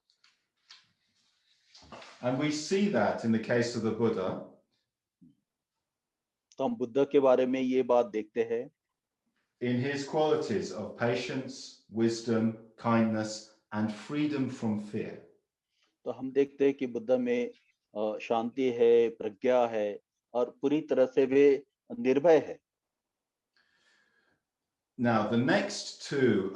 And we see that in the case of the Buddha. तो हम बुद्ध के बारे में ये बात देखते हैं, in his qualities of patience, wisdom, kindness, and freedom from fear. तो हम देखते हैं कि बुद्ध में शांति है, प्रज्ञा है और पूरी तरह से वे निर्भय है। Now, the next two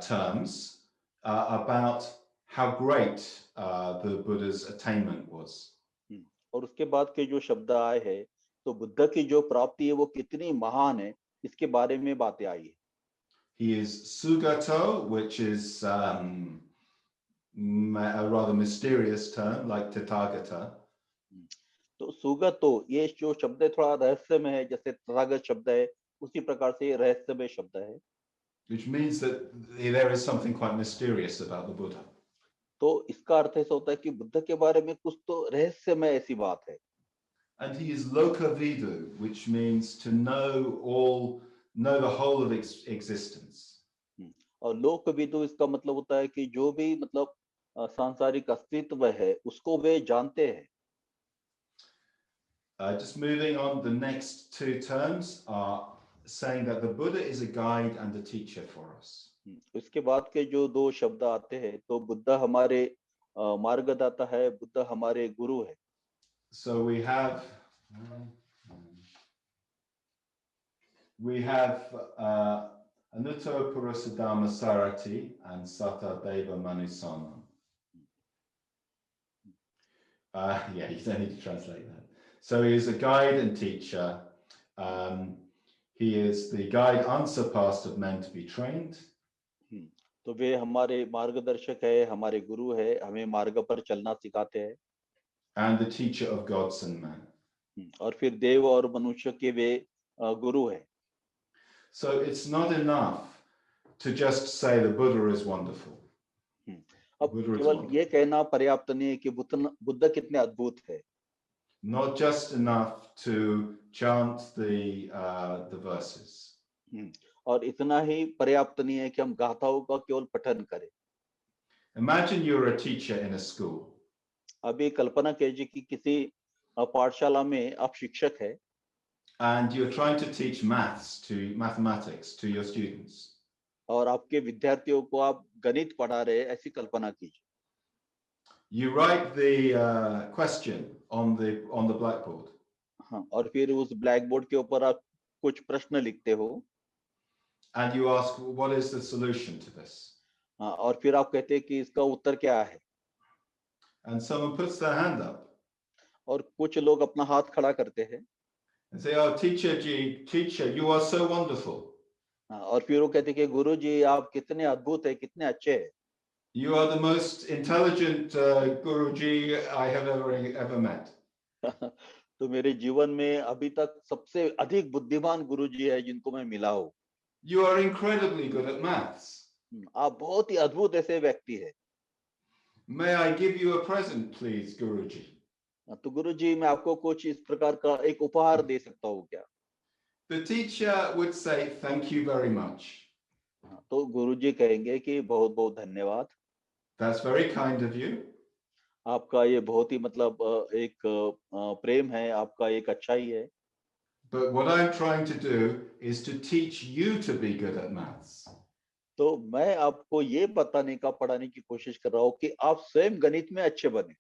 terms are about how great the Buddha's attainment was. और उसके बाद के जो शब्द आए हैं, तो बुद्ध की जो प्राप्ति है वो कितनी महान है, इसके बारे में बातें आई है। He is Sugato, which is a rather mysterious term, like Tathagata. तो सुगतो ये जो शब्द है थोड़ा रहस्यमय है, जैसे तथागत शब्द है, उसी प्रकार से ये रहस्यमय शब्द है। Which means that there is something quite mysterious about the Buddha. तो इसका अर्थ ऐसा होता है कि बुद्ध के बारे में कुछ तो रहस्यमय ऐसी बात है। And he is Lokavidu, which means to know the whole of existence. और लोकविदु इसका मतलब होता है कि जो भी मतलब सांसारिक अस्तित्व है उसको वे जानते हैं। Just moving on, the next two terms are saying that the Buddha is a guide and a teacher for us. इसके बाद के जो दो शब्द आते हैं, तो बुद्ध हमारे मार्गदाता है, बुद्ध हमारे गुरु है। So we have Anuttara Purusadhamma Sarati and Sata Deva Manusana. Yeah, you don't need to translate that. So he is a guide and teacher. He is the guide unsurpassed of men to be trained. तो वे हमारे मार्गदर्शक है, हमारे गुरु है, हमें मार्ग पर चलना सिखाते हैं। And the teacher of gods and men. और फिर देव और मनुष्य के वे गुरु है। So it's not enough to just say the Buddha is wonderful. अब केवल ये कहना पर्याप्त नहीं है कि बुद्ध कितने अद्भुत है। Not just enough to chant the verses. और इतना ही पर्याप्त नहीं है कि हम गाथाओं का केवल पठन करें। Imagine you're a teacher in a school. अभी कल्पना कीजिए कि किसी पाठशाला में आप शिक्षक है, and you're trying to teach mathematics to your students. और आपके विद्यार्थियों को आप गणित पढ़ा रहे हैं, ऐसी कल्पना कीजिए। You write the question on the blackboard. हाँ, और फिर उस ब्लैक बोर्ड के ऊपर आप कुछ प्रश्न लिखते हो। And you ask, what is the solution to this? हाँ, और फिर आप कहते हैं कि इसका उत्तर क्या है। And someone puts their hand up. और कुछ लोग अपना हाथ खड़ा करते हैं। And say, oh, teacher, you are so wonderful. हाँ, और फिर वो कहते हैं कि गुरु जी आप कितने अद्भुत है, कितने अच्छे हैं। You are the most intelligent Guruji I have ever met. तो मेरे जीवन में अभी तक सबसे अधिक बुद्धिमान गुरुजी है जिनको मैं मिला हूँ। You are incredibly good at maths. आप बहुत ही अद्भुत ऐसे व्यक्ति है। May I give you a present, please, Guruji? तो गुरुजी मैं आपको कुछ इस प्रकार का एक उपहार दे सकता हूँ क्या? The teacher would say, thank you very much. तो गुरुजी कहेंगे कि बहुत बहुत धन्यवाद। That's very kind of you. आपका ये बहुत ही मतलब एक प्रेम है, आपका एक अच्छाई है। But what I'm trying to do is to teach you to be good at maths. तो मैं आपको ये बताने का पढ़ाने की कोशिश कर रहा हूँ कि आप स्वयं गणित में अच्छे बने।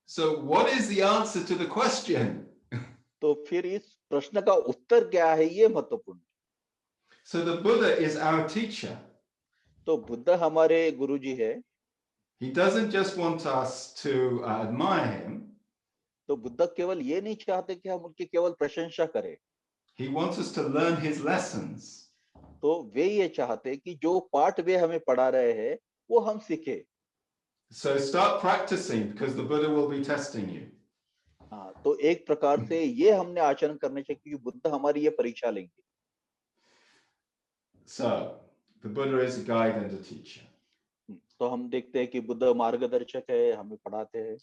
So what is the answer to the question? तो फिर इस प्रश्न का उत्तर क्या है ये महत्वपूर्ण। So the Buddha is our teacher. तो बुद्ध हमारे गुरुजी है। He doesn't just want us to admire him. तो बुद्ध केवल ये नहीं चाहते कि हम उनकी केवल प्रशंसा करें। He wants us to learn his lessons. तो वे ये चाहते कि जो पाठ वे हमें पढ़ा रहे हैं वो हम सीखे। So start practicing because the Buddha will be testing you. हाँ, तो एक प्रकार से ये हमने आचरण करने चाहिए क्योंकि बुद्ध हमारी ये परीक्षा लेंगे। So the Buddha is a guide and a teacher. तो हम देखते हैं कि बुद्ध मार्गदर्शक है, हमें पढ़ाते हैं।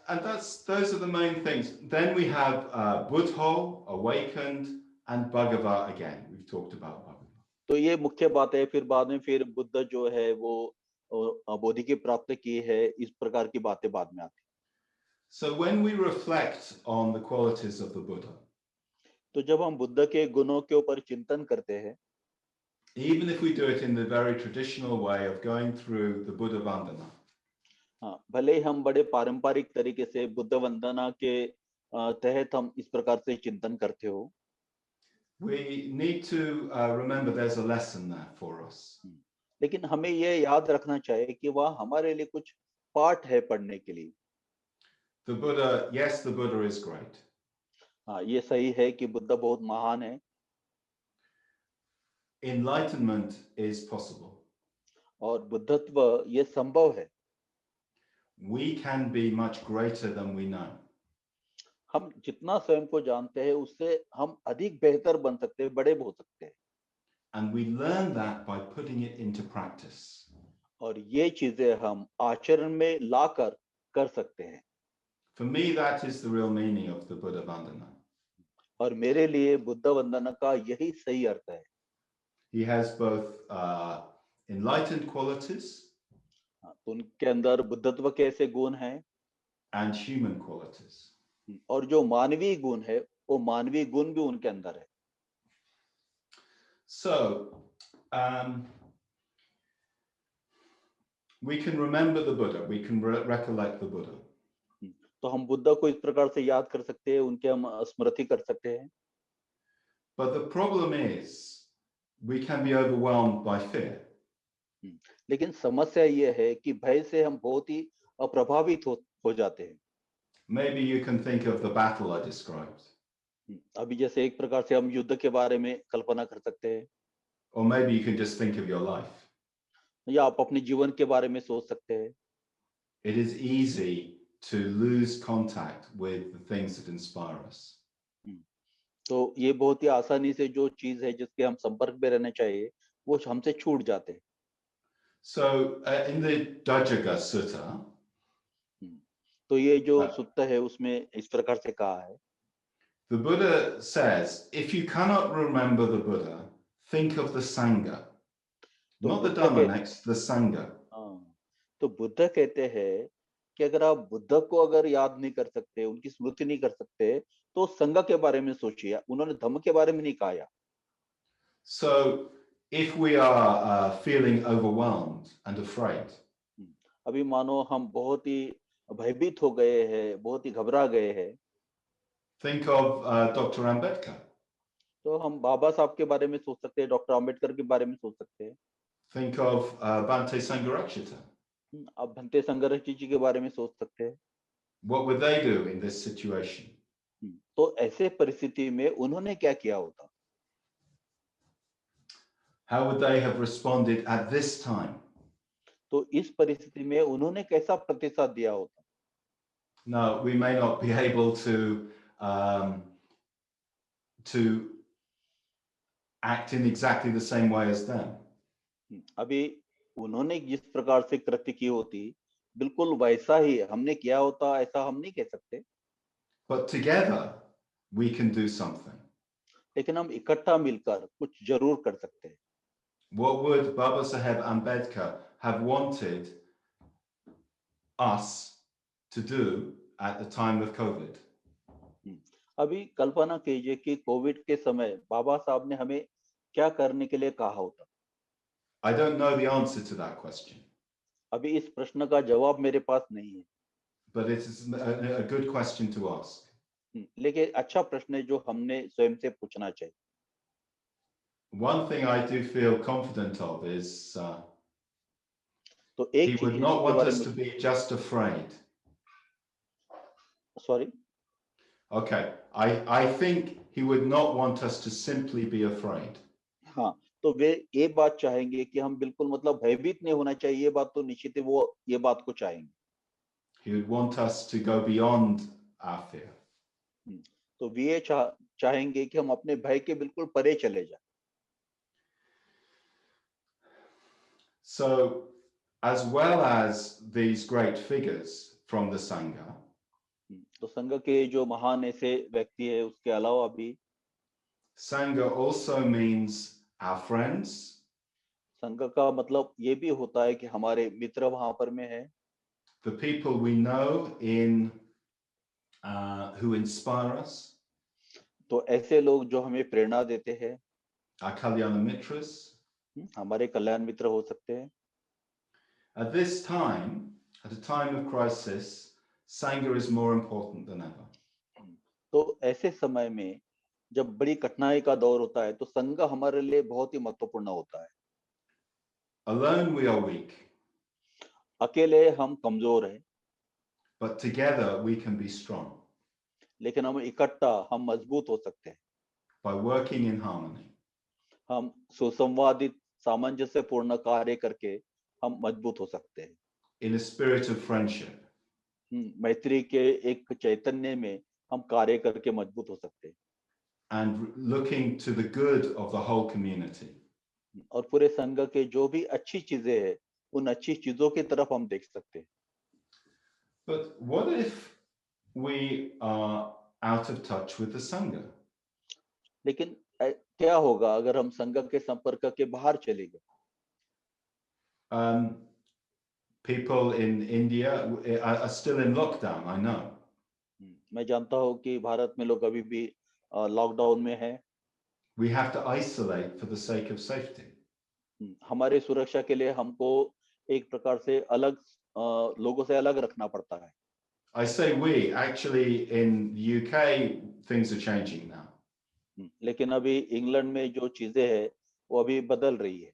And those are the main things. Then we have Buddho, awakened, and Bhagava again. We've talked about Bhagava. तो ये मुख्य बात है। फिर बाद में फिर बुद्ध जो है वो बोधि की प्राप्त की है, इस प्रकार की बातें बाद में आती। So when we reflect on the qualities of the Buddha, तो जब हम बुद्ध के गुणों के ऊपर चिंतन करते हैं, even if we do it in the very traditional way of going through the Buddha Vandana, हाँ, भले ही हम बड़े पारंपरिक तरीके से बुद्ध वंदना के तहत हम इस प्रकार से चिंतन करते हो, we need to remember there's a lesson there for us. लेकिन हमें ये याद रखना चाहिए कि वह हमारे लिए कुछ पाठ है पढ़ने के लिए। The Buddha, yes, the Buddha is great. हाँ, ये सही है कि बुद्ध बहुत महान है। Enlightenment is possible. और बुद्धत्व ये संभव है। We can be much greater than we know. हम जितना स्वयं को जानते हैं उससे हम अधिक बेहतर बन सकते हैं, बड़े हो सकते हैं। And we learn that by putting it into practice. और ये चीजें हम आचरण में लाकर कर सकते हैं। For me, that is the real meaning of the Buddha Vandana. और मेरे लिए बुद्ध वंदना का यही सही अर्थ है। He has both enlightened qualities तो उनके अंदर बुद्धत्व के ऐसे गुण हैं and human qualities. और जो मानवीय गुण है वो मानवीय गुण भी उनके अंदर है। So we can remember the Buddha, we can recollect the Buddha. तो हम बुद्ध को इस प्रकार से याद कर सकते हैं, उनके हम स्मृति कर सकते हैं। But the problem is we can be overwhelmed by fear. लेकिन समस्या ये है कि भय से हम बहुत ही प्रभावित हो जाते हैं। Maybe you can think of the battle I described. अभी जैसे एक प्रकार से हम युद्ध के बारे में कल्पना कर सकते हैं, Or maybe you can just think of your life. या आप अपने जीवन के बारे में सोच सकते हैं। It is easy to lose contact with the things that inspire us. तो ये बहुत ही आसानी से जो चीज है जिसके हम संपर्क में रहना चाहिए वो हमसे छूट जाते हैं। So in the Dajjaga Sutta, तो ये जो सुत्ता है उसमें इस प्रकार से कहा है, the Buddha says, if you cannot remember the Buddha, think of the Sangha. Not the Dhamma next, the Sangha. तो बुद्ध कहते हैं कि अगर आप बुद्ध को अगर याद नहीं कर सकते, उनकी स्मृति नहीं कर सकते, तो संघ के बारे में सोचिए। उन्होंने धम्म के बारे में नहीं कहा। So if we are feeling overwhelmed and afraid, अभी मानो हम बहुत ही भयभीत हो गए हैं, बहुत ही घबरा गए हैं, think of Dr. Ambedkar. तो हम बाबा साहब के बारे में सोच सकते हैं, डॉक्टर अंबेडकर के बारे में सोच सकते हैं। Think of Bhante Sangharakshita. आप भंते संघरक्षी जी के बारे में सोच सकते हैं। What would they do in this situation? तो ऐसे परिस्थिति में उन्होंने क्या किया होता? How would they have responded at this time? तो इस परिस्थिति में उन्होंने कैसा प्रतिसाद दिया होता? No, we may not be able um, to act in exactly the same way as them. अभी उन्होंने जिस प्रकार से कृत्य की होती, बिल्कुल वैसा ही हमने किया होता, ऐसा हम नहीं कह सकते। But together, we can do something. लेकिन हम इकट्ठा मिलकर कुछ जरूर कर सकते हैं। What would Baba Saheb Ambedkar have wanted us to do at the time of COVID? अभी कल्पना कीजिए कि कोविड के समय बाबा साहब ने हमें क्या करने के लिए कहा होता। I don't know the answer to that question, अभी इस प्रश्न का जवाब मेरे पास नहीं है, but it is a good question to ask. लेकिन अच्छा प्रश्न है जो हमने स्वयं से पूछना चाहिए। One thing I do feel confident of is तो he एक चीज would not जिसके want बारे us में, to be just afraid. Sorry, Okay, I think he would not want us to simply be afraid. हाँ, तो वे ये बात चाहेंगे कि हम बिल्कुल मतलब भयभीत नहीं होना चाहिए, ये बात तो निश्चित है, वो ये बात को चाहेंगे। He would want us to go beyond our fear. तो वे ये चाहेंगे कि हम अपने भय के बिल्कुल परे चले जाएं। So, as well as these great figures from the Sangha, तो संघ के जो महान ऐसे व्यक्ति है, उसके अलावा भी Sangha also means our friends, संघ का मतलब ये भी होता है कि हमारे मित्र वहां पर में है, the people we know in who inspire us, तो ऐसे लोग जो हमें प्रेरणा देते हैं, our Kalyana Mitras. हमारे कल्याण मित्र हो सकते हैं। At this time, at a time of crisis, Sangha is more important than ever. तो ऐसे समय में जब बड़ी कठिनाई का दौर होता है, तो संघ हमारे लिए बहुत ही महत्वपूर्ण होता है। Alone we are weak, अकेले हम कमजोर हैं, but together we can be strong लेकिन हम इकट्ठा हम मजबूत हो सकते हैं। by working in harmony. हम सुसंवादित सामंजस्यपूर्ण कार्य करके हम मजबूत हो सकते हैं। In a spirit of friendship, मैत्री के एक चैतन्य में हम कार्य करके मजबूत हो सकते हैं, and looking to the good of the whole community. और पूरे संघ के जो भी अच्छी चीजें हैं, उन अच्छी चीजों की तरफ हम देख सकते हैं। But what if we are out of touch with the Sangha? लेकिन क्या होगा अगर हम संघ के संपर्क के बाहर चले गए? People in India are still in lockdown, I know. मैं जानता हूँ कि भारत में लोग अभी भी लॉकडाउन में हैं। We have to isolate for the sake of safety. हमारे सुरक्षा के लिए हमको एक प्रकार से अलग लोगों से अलग रखना पड़ता है। I say we, actually in the UK things are changing now. लेकिन अभी इंग्लैंड में जो चीजें हैं वो अभी बदल रही है।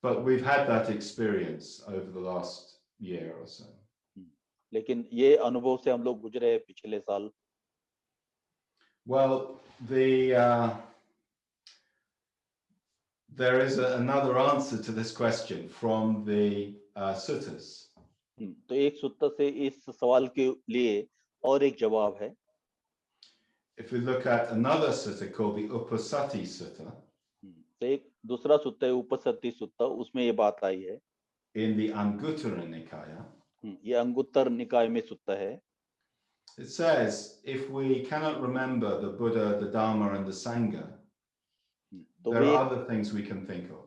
But we've had that experience over the last year or so. लेकिन ये अनुभव से हम लोग गुजरे हैं पिछले साल। Well, there is another answer to this question from the suttas. तो एक सूत्र से इस सवाल के लिए और एक जवाब है। If we look at another sutta called the Upasati Sutta, तो एक दूसरा सूत्र है उपसति सूत्र, उसमें ये बात आई है। in the Anguttara Nikaya, ये अंगुत्तर निकाय में सूत्र है। it says if we cannot remember the Buddha, the Dharma, and the Sangha, there are other things we can think of.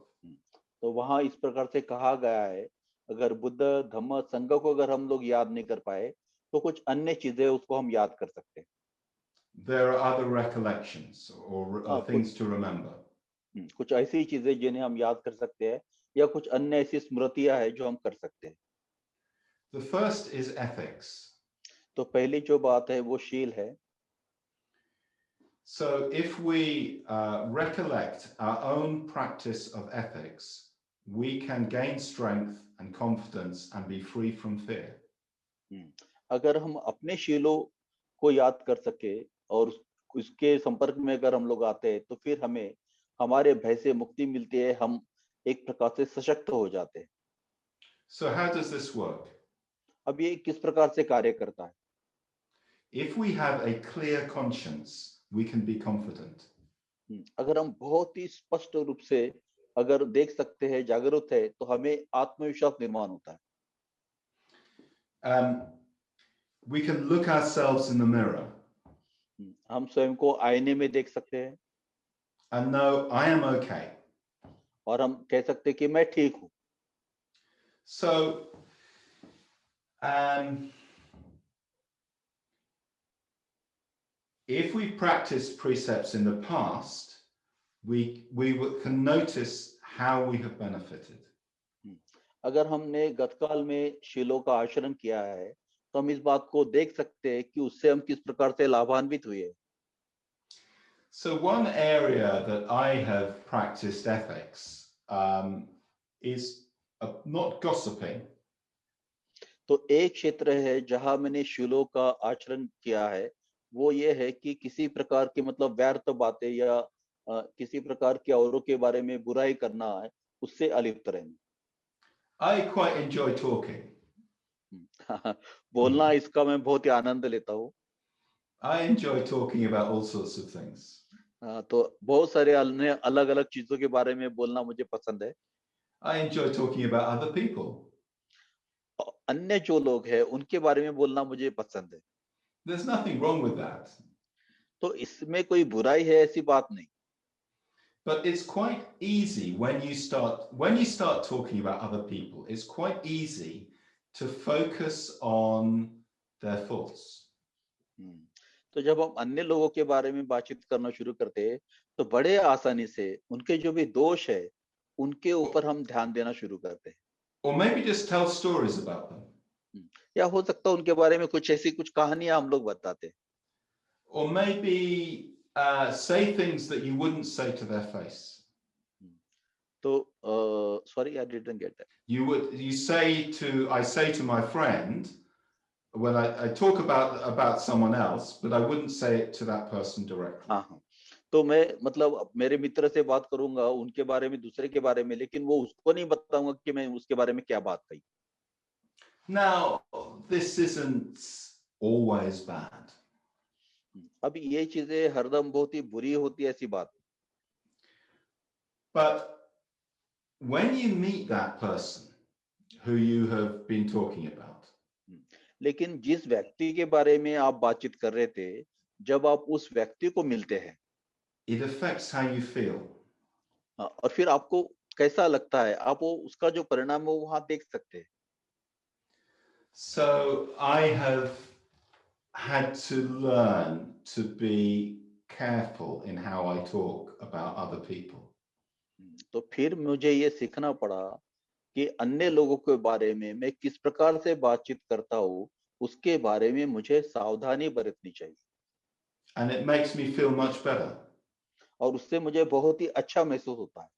तो वहां इस प्रकार से कहा गया है, अगर बुद्ध धम्म संघ को अगर हम लोग याद नहीं कर पाए, तो कुछ अन्य चीजें उसको हम याद कर सकते हैं। There are other recollections or things to remember. कुछ ऐसी चीजें जिन्हें हम याद कर सकते हैं, या कुछ अन्य ऐसी स्मृतियां हैं जो हम कर सकते हैं। The first is ethics. तो पहली जो बात है वो शील है। So if we recollect our own practice of ethics, we can gain strength and confidence and be free from fear. अगर हम अपने शीलों को याद कर सके और उसके संपर्क में अगर हम लोग आते हैं, तो फिर हमें हमारे भय से मुक्ति मिलती है, हम एक प्रकार से सशक्त हो जाते हैं। So how does this work? अब ये किस प्रकार से कार्य करता है? If we have a clear conscience, we can be confident. अगर हम बहुत ही स्पष्ट रूप से अगर देख सकते हैं, जागरूक है, तो हमें आत्मविश्वास निर्माण होता है। We can look ourselves in the mirror हम स्वयं को आईने में देख सकते हैं and know I am okay. और हम कह सकते हैं कि मैं ठीक हूँ। So, if we practice precepts in the past, can notice how we have benefited. अगर हमने गतकाल में शीलों का आचरण किया है, तो हम इस बात को देख सकते हैं कि उससे हम किस प्रकार से लाभान्वित हुए। So one area that I have practiced ethics is not gossiping. तो एक क्षेत्र है जहां मैंने शीलों का आचरण किया है, वो ये है कि किसी प्रकार की मतलब व्यर्थ बातें या किसी प्रकार के औरों के बारे में बुराई करना है, उससे अलिप्त रहना। I quite enjoy talking. बोलना इसका मैं बहुत ही आनंद लेता हूँ। I enjoy talking about all sorts of things. तो बहुत सारे अन्य अलग-अलग चीजों के बारे में बोलना मुझे पसंद है। I enjoy talking about other people. अन्य जो लोग हैं उनके बारे में बोलना मुझे पसंद है। There's nothing wrong with that. तो इसमें कोई बुराई है ऐसी बात नहीं। But it's quite easy when you start talking about other people, it's quite easy to focus on their faults. तो जब हम अन्य लोगों के बारे में बातचीत करना शुरू करते हैं, तो बड़े आसानी से उनके जो भी दोष है, उनके ऊपर हम ध्यान देना शुरू करते हैं। Or maybe just tell stories about them. या हो सकता है उनके बारे में कुछ कहानियां हम लोग बताते हैं। Or maybe say things that you wouldn't say to their face. तो sorry, I didn't get that. I say to my friend when I talk about someone else, but I wouldn't say it to that person directly. हाँ, तो मैं मतलब मेरे मित्र से बात करूंगा उनके बारे में, दूसरे के बारे में, लेकिन वो उसको नहीं बताऊंगा कि मैं उसके बारे में क्या बात कही। Now, this isn't always bad. अब ये चीजें हरदम बहुत ही बुरी होती है ऐसी बात। But when you meet that person who you have been talking about, लेकिन जिस व्यक्ति के बारे में आप बातचीत कर रहे थे, जब आप उस व्यक्ति को मिलते हैं, it affects how you feel. और फिर आपको कैसा लगता है, आप वो उसका जो परिणाम है वो वहां देख सकते हैं। So I have had to learn to be careful in how I talk about other people. तो फिर मुझे ये सीखना पड़ा कि अन्य लोगों के बारे में मैं किस प्रकार से बातचीत करता हूँ, उसके बारे में मुझे सावधानी बरतनी चाहिए। And it makes me feel much better. और उससे मुझे बहुत ही अच्छा महसूस होता है।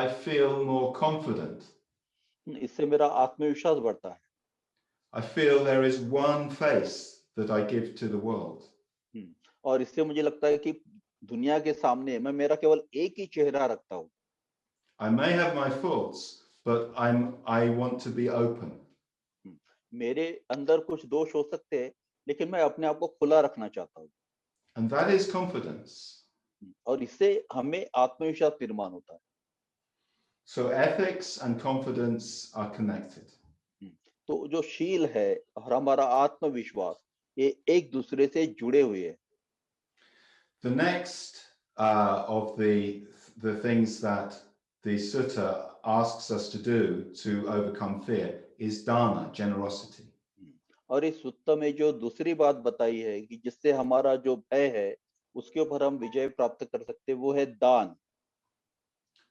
I feel more confident. इससे मेरा आत्मविश्वास बढ़ता है। I feel there is one face that I give to the world. और इससे मुझे लगता है कि दुनिया के सामने मैं मेरा केवल एक ही चेहरा रखता हूँ। I may have my faults, but I want to be open. मेरे अंदर कुछ दोष हो सकते हैं, लेकिन मैं अपने आप को खुला रखना चाहता हूँ। And that is confidence. और इससे हमें आत्मविश्वास निर्माण होता है। So ethics and confidence are connected. तो जो शील है और हमारा आत्मविश्वास, ये एक दूसरे से जुड़े हुए हैं। The next of the things that the sutta asks us to do to overcome fear is dana, generosity. और इस सुत्ता में जो दूसरी बात बताई है कि जिससे हमारा जो भय है उसके ऊपर हम विजय प्राप्त कर सकते हैं, वो है दान।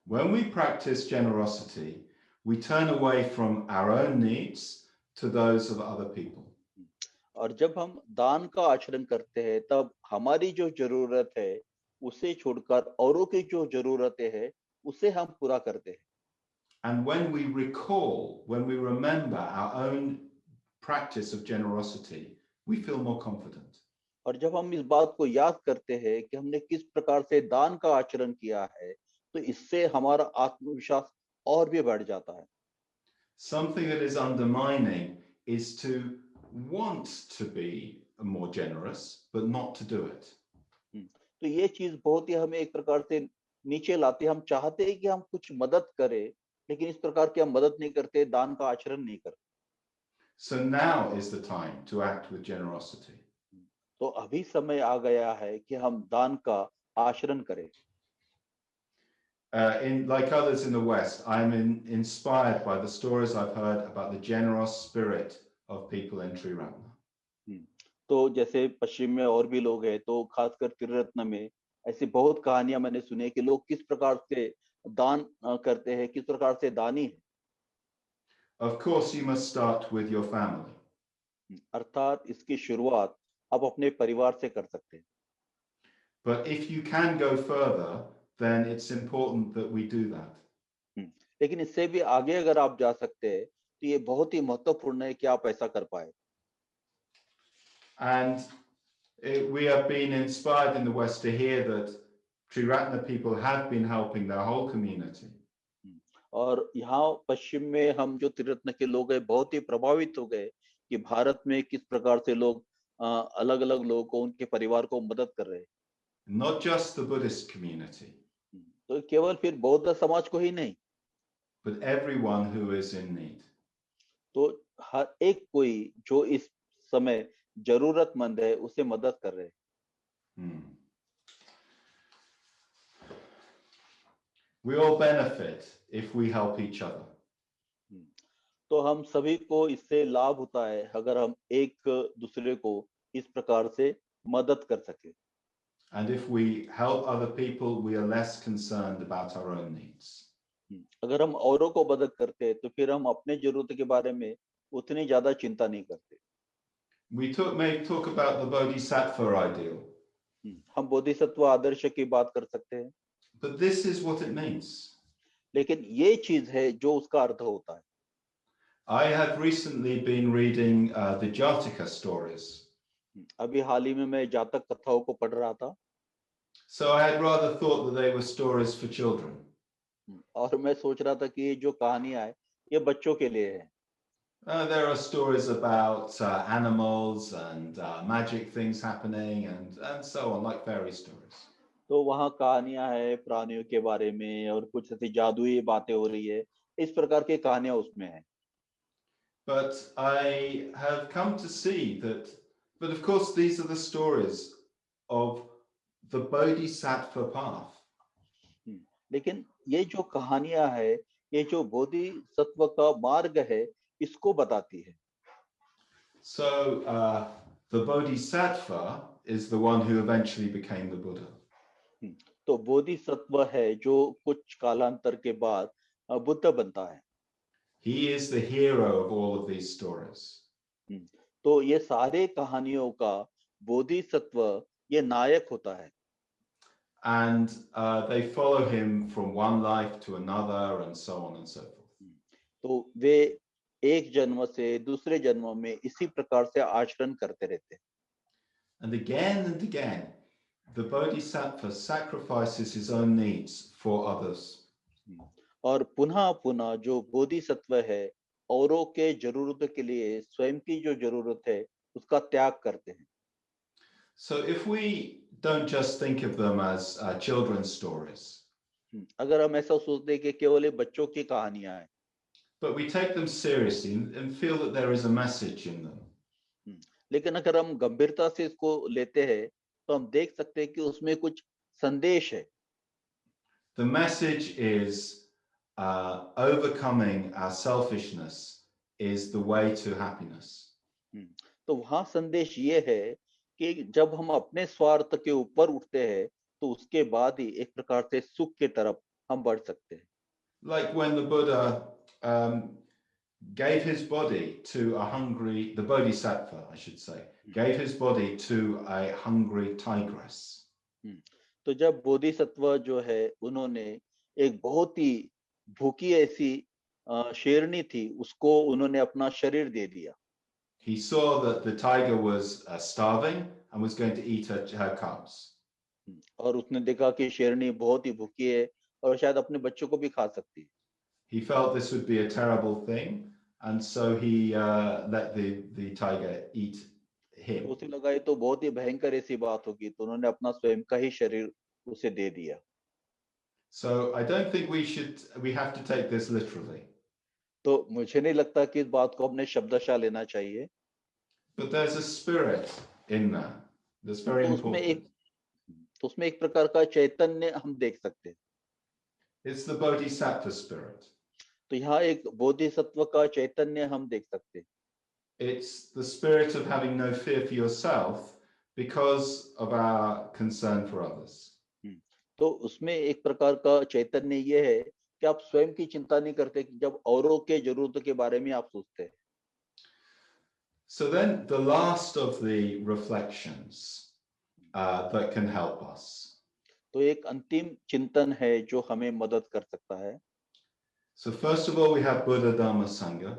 When we practice generosity, we turn away from our own needs to those of other people. और जब हम दान का आचरण करते हैं, तब हमारी जो जरूरत है उसे छोड़कर औरों की जो जरूरतें हैं उसे हम पूरा करते हैं। And when we remember our own practice of generosity, we feel more confident. और जब हम इस बात को याद करते हैं कि हमने किस प्रकार से दान का आचरण किया है, तो इससे हमारा आत्मविश्वास और भी बढ़ जाता है। Something that is undermining is to want to be more generous, but not to do it. तो ये चीज बहुत ही हमें एक प्रकार से नीचे लाती है। हम चाहते हैं कि हम कुछ मदद करें, लेकिन इस प्रकार की हम मदद नहीं करते, दान का आचरण नहीं करते। So now is the time to act with generosity. तो अभी समय आ गया है कि हम दान का आचरण करें। In like others in the West, I'm inspired by the stories I've heard about the generous spirit of people in Triratna. तो जैसे पश्चिम में और भी लोग हैं, तो खासकर त्रिरत्न में ऐसी बहुत कहानियां मैंने सुनी है कि लोग किस प्रकार से दान करते हैं, किस प्रकार से दानी है। Of course, you must start with your family. अर्थात इसकी शुरुआत आप अपने परिवार से कर सकते हैं। But if you can go further, then it's important that we do that. लेकिन इससे भी आगे अगर आप जा सकते हैं, तो ये बहुत ही महत्वपूर्ण है कि आप ऐसा कर पाए। And we have been inspired in the West to hear that Triratna people have been helping their whole community. और यहाँ पश्चिम में हम जो त्रिरत्न के लोग हैं, बहुत ही प्रभावित हो गए कि भारत में किस प्रकार से लोग अलग अलग लोगों को, उनके परिवार को मदद कर रहे हैं। Not just the Buddhist community, तो केवल फिर बौद्ध समाज को ही नहीं, but everyone who is in need. तो हर एक कोई जो इस समय जरूरतमंद है, उसे मदद कर रहे हैं। We all benefit if we help each other. तो हम सभी को इससे लाभ होता है अगर हम एक दूसरे को इस प्रकार से मदद कर सके। And if we help other people, we are less concerned about our own needs. अगर हम औरों को मदद करते हैं, तो फिर हम अपने जरूरत के बारे में उतनी ज्यादा चिंता नहीं करते। We may talk about the Bodhisattva ideal. हम बोधिसत्व आदर्श की बात कर सकते हैं। But this is what it means. लेकिन ये चीज है जो उसका अर्थ होता है। I have recently been reading the Jataka stories. अभी हाल ही में मैं जातक कथाओं को पढ़ रहा था। So I had rather thought that they were stories for children. और मैं सोच रहा था कि ये जो कहानियां है, ये बच्चों के लिए है। There are stories about animals and magic things happening and so on, like fairy stories. तो वहाँ कहानियां है प्राणियों के बारे में, और कुछ ऐसी जादुई बातें हो रही है, इस प्रकार की कहानियां उसमें है। But I have come to see that, but of course, these are the stories of the Bodhisattva path. लेकिन ये जो कहानियां है, ये जो बोधिसत्व का मार्ग है, इसको बताती है। So the Bodhisattva is the one who eventually became the Buddha. तो बोधिसत्व है जो कुछ कालांतर के बाद बुद्ध बनता है। He is the hero of all of these stories. तो ये सारे कहानियों का बोधिसत्व ये नायक होता है। And they follow him from one life to another and so on and so forth. तो वे एक जन्म से दूसरे जन्म में इसी प्रकार से आचरण करते रहते हैं। And again, the Bodhisattva sacrifices his own needs for others. और पुनः पुनः जो बोधिसत्व है, औरों के जरूरत के लिए स्वयं की जो जरूरत है उसका त्याग करते हैं। So if we don't just think of them as children's stories, अगर हम ऐसा सोचते हैं कि केवल ये बच्चों की कहानियां हैं, but we take them seriously and feel that there is a message in them, लेकिन अगर हम गंभीरता से इसको लेते हैं, तो हम देख सकते हैं कि उसमें कुछ संदेश है। the message is overcoming our selfishness is the way to happiness. तो वहां संदेश ये है कि जब हम अपने स्वार्थ के ऊपर उठते हैं, तो उसके बाद ही एक प्रकार से सुख की तरफ हम बढ़ सकते हैं। Like when the Buddha gave his body to the Bodhisattva, I should say, gave his body to a hungry tigress. तो जब बोधिसत्व जो है, उन्होंने एक बहुत ही भूखी ऐसी शेरनी थी, उसको उन्होंने अपना शरीर दे दिया। He saw that the tiger was starving and was going to eat her cubs. और उसने देखा कि शेरनी बहुत ही भूखी है और शायद अपने बच्चों को भी खा सकती है। He felt this would be a terrible thing, and so he let the tiger eat him. उसे लगा ये तो बहुत ही भयंकर ऐसी बात होगी, तो उन्होंने अपना स्वयं का ही शरीर उसे दे दिया। So I don't think we have to take this literally. तो मुझे नहीं लगता कि इस बात को हमने शब्दशः लेना चाहिए। But there's a spirit in that that's very तो उसमें important. एक तो उसमें एक प्रकार का चैतन्य हम देख सकते हैं। It's the bodhisattva spirit. तो यहाँ एक बोधिसत्व का चैतन्य हम देख सकते हैं। It's the spirit of having no fear for yourself because of our concern for others. तो उसमें एक प्रकार का चैतन्य ये है कि आप स्वयं की चिंता नहीं करते, कि जब औरों के जरूरतों के बारे में आप सोचते हैं। So then the last of the reflections that can help us. तो एक अंतिम चिंतन है जो हमें मदद कर सकता है। So first of all, we have Buddha Dhamma Sangha.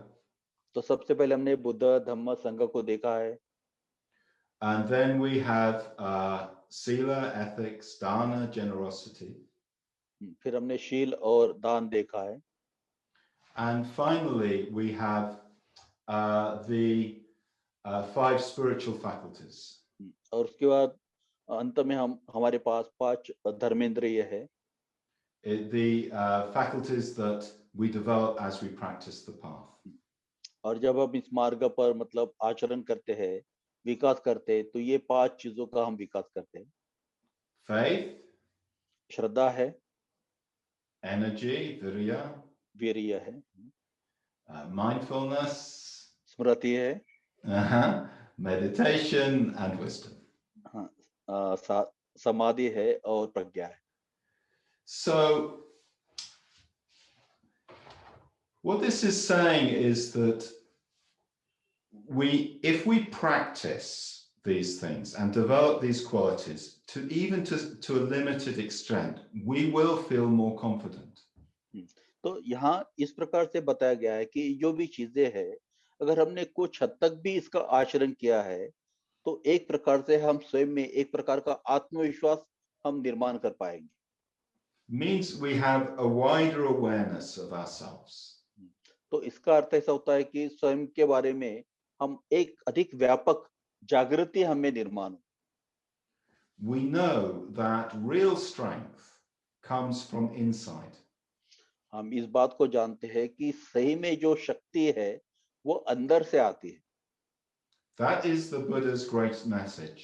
तो सबसे पहले हमने बुद्ध धम्म संघ को देखा है। And then we have Sila, ethics, dana, generosity. फिर हमने शील और दान देखा है। And finally, we have the 5 spiritual faculties. और उसके बाद अंत में हमारे पास 5 धर्मेंद्रिय है। The faculties that we develop as we practice the path. और जब हम इस मार्ग पर मतलब आचरण करते हैं, विकास करते हैं, तो ये 5 चीजों का हम विकास करते हैं। Faith, श्रद्धा है, energy, virya, वीर्य है, mindfulness, स्मृति है, meditation, and wisdom. हाँ, समाधि है और प्रज्ञा है। So, what this is saying is that if we practice these things and develop these qualities to a limited extent, we will feel more confident. तो यहाँ इस प्रकार से बताया गया है कि जो भी चीजें हैं, अगर हमने कुछ हद तक भी इसका आचरण किया है, तो एक प्रकार से हम स्वयं में एक प्रकार का आत्मविश्वास हम निर्माण कर पाएंगे। Means we have a wider awareness of ourselves. तो इसका अर्थ ऐसा होता है कि स्वयं के बारे में हम एक अधिक व्यापक जागृति हमें निर्माण हो। We know that real strength comes from inside. हम इस बात को जानते हैं कि सही में जो शक्ति है वो अंदर से आती है। That is the Buddha's great message.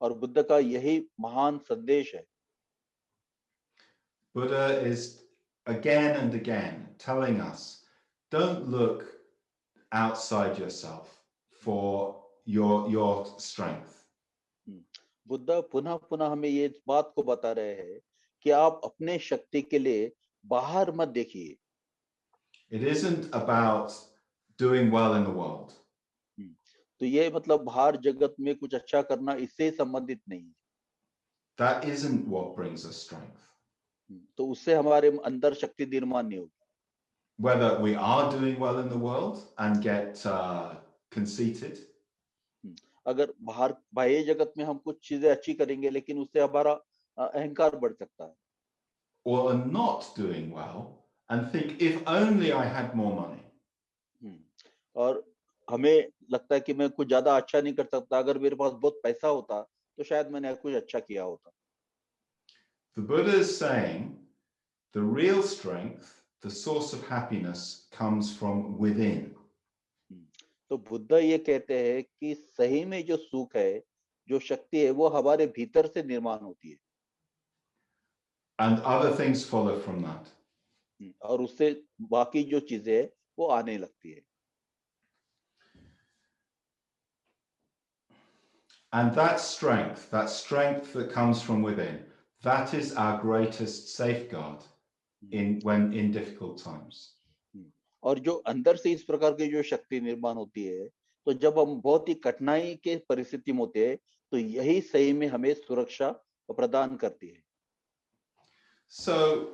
और बुद्ध का यही महान संदेश है। Buddha is again and again telling us, don't look outside yourself for your strength. Buddha पुनः पुनः हमें ये बात को बता रहे हैं कि आप अपने शक्ति के लिए बाहर मत देखिए। It isn't about doing well in the world. तो ये मतलब बाहर जगत में कुछ अच्छा करना इससे संबंधित नहीं है। That isn't what brings us strength. तो उससे हमारे अंदर शक्ति निर्माण नहीं होगी। Whether we are doing well in the world and get conceited, अगर बाहर बाह्य जगत में हम कुछ चीजें अच्छी करेंगे लेकिन उससे हमारा अहंकार बढ़ सकता है, or are not doing well and think, if only I had more money. और हमें लगता है कि मैं कुछ ज्यादा अच्छा नहीं कर सकता, अगर मेरे पास बहुत पैसा होता तो शायद मैंने कुछ अच्छा किया होता। The Buddha is saying the real strength, the source of happiness, comes from within. तो बुद्ध ये कहते हैं कि सही में जो सुख है, जो शक्ति है, वो हमारे भीतर से निर्माण होती है। And other things follow from that. और उससे बाकी जो चीजें है वो आने लगती है। And that strength that comes from within, that is our greatest safeguard in difficult times. और जो अंदर से इस प्रकार की जो शक्ति निर्माण होती है, तो जब हम बहुत ही कठिनाई के परिस्थिति में होते हैं, तो यही सही में हमें सुरक्षा प्रदान करती है। So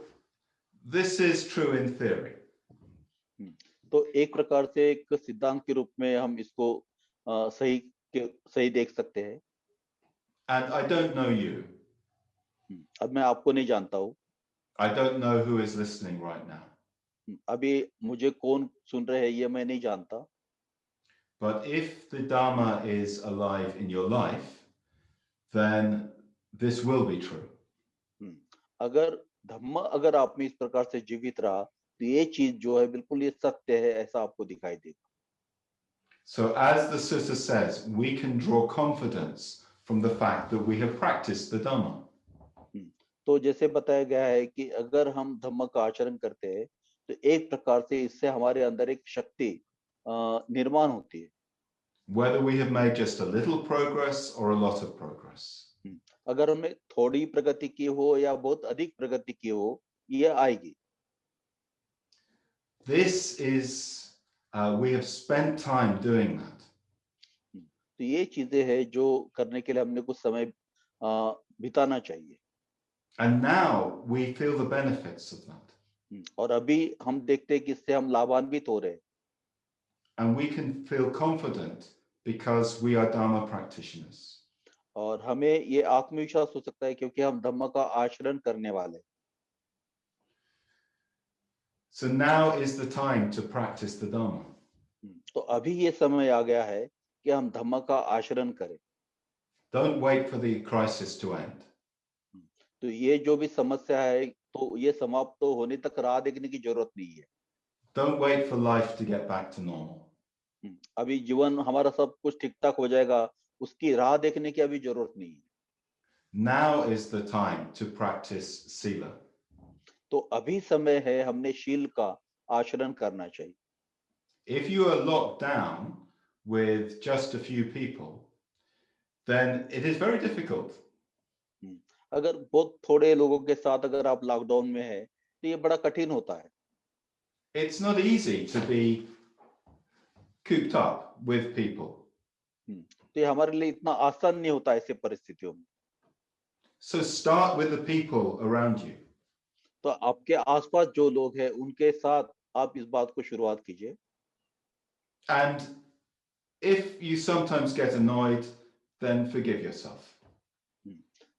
this is true in theory. तो एक प्रकार से एक सिद्धांत के रूप में हम इसको सही देख सकते हैं। And I don't know you. अब मैं आपको नहीं जानता हूँ। I don't know who is listening right now. अभी मुझे कौन सुन रहे हैं ये मैं नहीं जानता। But if the Dharma is alive in your life, then this will be true. अगर धम्म अगर आप में इस प्रकार से जीवित रहा तो ये चीज जो है बिल्कुल ये सत्य है ऐसा आपको दिखाई देगा. So as the sutta says, we can draw confidence from the fact that we have practiced the Dhamma. तो जैसे बताया गया है कि अगर हम धम्म का आचरण करते हैं तो एक प्रकार से इससे हमारे अंदर एक शक्ति निर्माण होती है. Whether we have made just a little progress or a lot of progress. अगर हमने थोड़ी प्रगति की हो या बहुत अधिक प्रगति की हो ये आएगी. This is we have spent time doing that. तो ये चीजें हैं जो करने के लिए हमने कुछ समय बिताना चाहिए. And now we feel the benefits of that. और अभी हम देखते हैं कि इससे हम लाभान्वित हो रहे हैं. And we can feel confident because we are Dharma practitioners. और हमें ये आत्मविश्वास हो सकता है क्योंकि हम धम्म का आचरण करने वाले. So now is the time to practice the Dhamma. तो अभी ये समय आ गया है कि हम धम्म का आचरण करें. Don't wait for the crisis to end. तो ये जो भी समस्या है तो ये समाप्त तो होने तक राह देखने की जरूरत नहीं है. Don't wait for life to get back to normal. अभी जीवन हमारा सब कुछ ठीक ठाक हो जाएगा उसकी राह देखने की अभी जरूरत नहीं है. Now is the time to practice Sila. तो अभी समय है हमने शील का आचरण करना चाहिए. If you are locked down with just a few people, then it is very difficult. अगर बहुत थोड़े लोगों के साथ अगर आप लॉकडाउन में है तो ये बड़ा कठिन होता है. It's not easy to be cooped up with people. तो ये हमारे लिए इतना आसान नहीं होता ऐसे परिस्थितियों में. So start with the people around you. तो आपके आसपास जो लोग हैं उनके साथ आप इस बात को शुरुआत कीजिए. And if you sometimes get annoyed, then forgive yourself.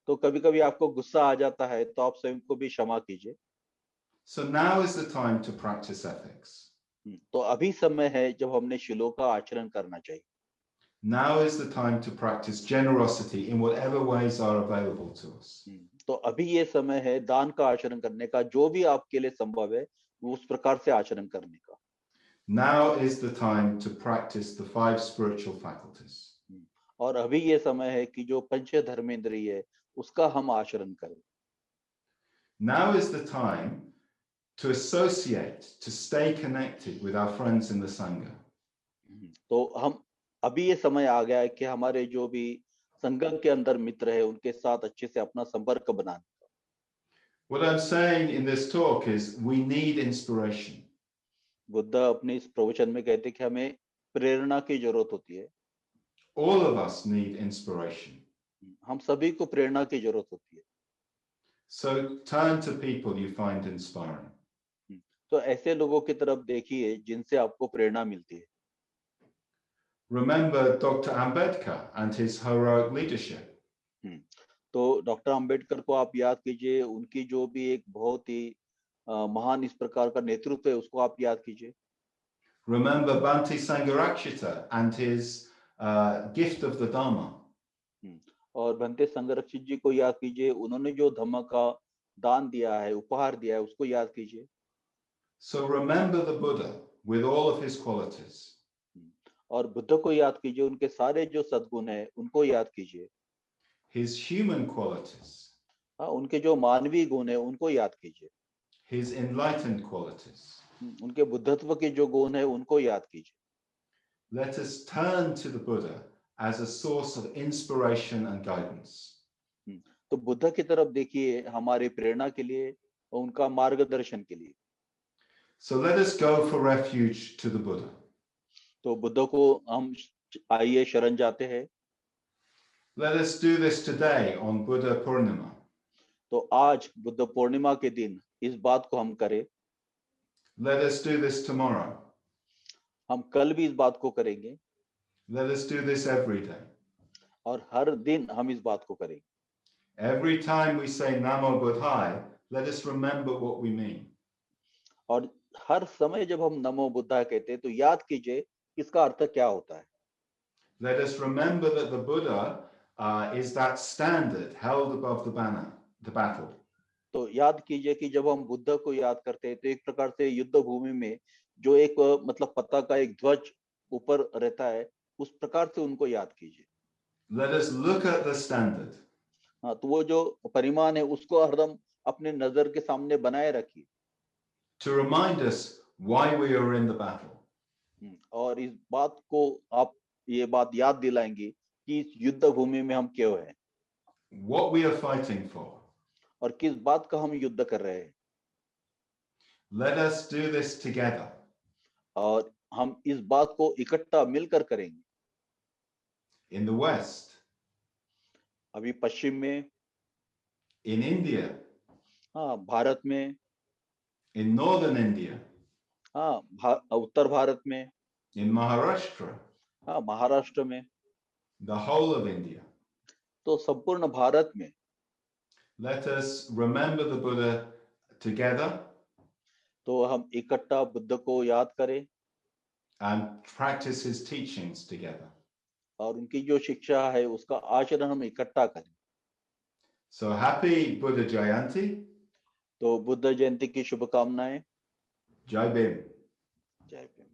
तो कभी-कभी आपको गुस्सा आ जाता है तो आप स्वयं को भी क्षमा कीजिए. So now is the time to practice ethics. तो अभी समय है जब हमने शीलों का आचरण करना चाहिए. Now is the time to practice generosity in whatever ways are available to us. तो अभी ये समय है दान का आचरण करने का जो भी आपके लिए संभव है उस प्रकार से आचरण करने का. Now is the time to practice the 5 spiritual faculties. और अभी ये समय है कि जो पंच धर्मेंद्रिय है उसका हम आचरण करें. Now is the time to associate, to stay connected with our friends in the Sangha. तो हम अभी ये समय आ गया है कि हमारे जो भी संगम के अंदर मित्र है उनके साथ अच्छे से अपना संपर्क बनाने का. What I'm saying in this talk is we need inspiration. Buddha अपने इस प्रवचन में कहते कि हमें प्रेरणा की जरूरत होती है. All of us need inspiration. हम सभी को प्रेरणा की जरूरत होती है. So turn to people you find inspiring. तो ऐसे लोगों की तरफ देखिए जिनसे आपको प्रेरणा मिलती है. Remember Dr. Ambedkar and his heroic leadership. तो डॉक्टर अंबेडकर को आप याद कीजिए उनकी जो भी एक बहुत ही महान इस प्रकार का नेतृत्व है उसको आप याद कीजिए. Remember Bhante Sangharakshita and his gift of the Dharma. और भंते संगरक्षित जी को याद कीजिए उन्होंने जो धम्म का दान दिया है उपहार दिया है उसको याद कीजिए. So remember the Buddha with all of his qualities. और बुद्ध को याद कीजिए उनके सारे जो सद्गुण है उनको याद कीजिए. His human qualities. उनके जो मानवीय गुण है उनको याद कीजिए. His enlightened qualities. उनके बुद्धत्व के जो गुण है उनको याद कीजिए. Let us turn to the Buddha as a source of inspiration and guidance. तो बुद्ध की तरफ देखिए हमारे प्रेरणा के लिए और उनका मार्गदर्शन के लिए. So let us go for refuge to the Buddha. तो बुद्ध को हम आइए शरण जाते हैं. Let us do this today on Buddha Purnima. तो आज बुद्ध पूर्णिमा के दिन इस बात को हम करें. Let us do this tomorrow. हम कल भी इस बात को करेंगे. Let us do this every day. और हर दिन हम इस बात को करेंगे. Every time we say Namo Buddhaya, let us remember what we mean. और हर समय जब हम नमो बुद्धा कहते हैं तो याद कीजिए इसका अर्थ क्या होता है? Let us remember that the Buddha is that standard held above the battle. तो याद कीजिए कि जब हम बुद्ध को याद करते हैं तो एक प्रकार से युद्ध भूमि में जो एक मतलब पताका, एक ध्वज ऊपर रहता है, उस प्रकार से उनको याद कीजिए। Let us look at the standard. हाँ, तो वो जो परिमाण है उसको हरदम अपने नजर के सामने बनाए रखिए। To remind us why we are in the battle. और इस बात को आप ये बात याद दिलाएंगे कि इस युद्ध भूमि में हम क्यों हैं What we are fighting for. और किस बात का हम युद्ध कर रहे हैं। Let us do this together. और हम इस बात को इकट्ठा मिलकर करेंगे। In the West, अभी पश्चिम में, in India, हाँ भारत में, in northern India, हाँ उत्तर भारत में, in Maharashtra, हाँ महाराष्ट्र में, the whole of India. तो संपूर्ण भारत में Let us remember the Buddha together तो हम इकट्ठा बुद्ध को याद करें and practice his teachings together. और उनकी जो शिक्षा है उसका आचरण हम इकट्ठा करें। So happy Buddha Jayanti. तो बुद्ध जयंती की शुभकामनाएं। Jai Bhim. जय भीम।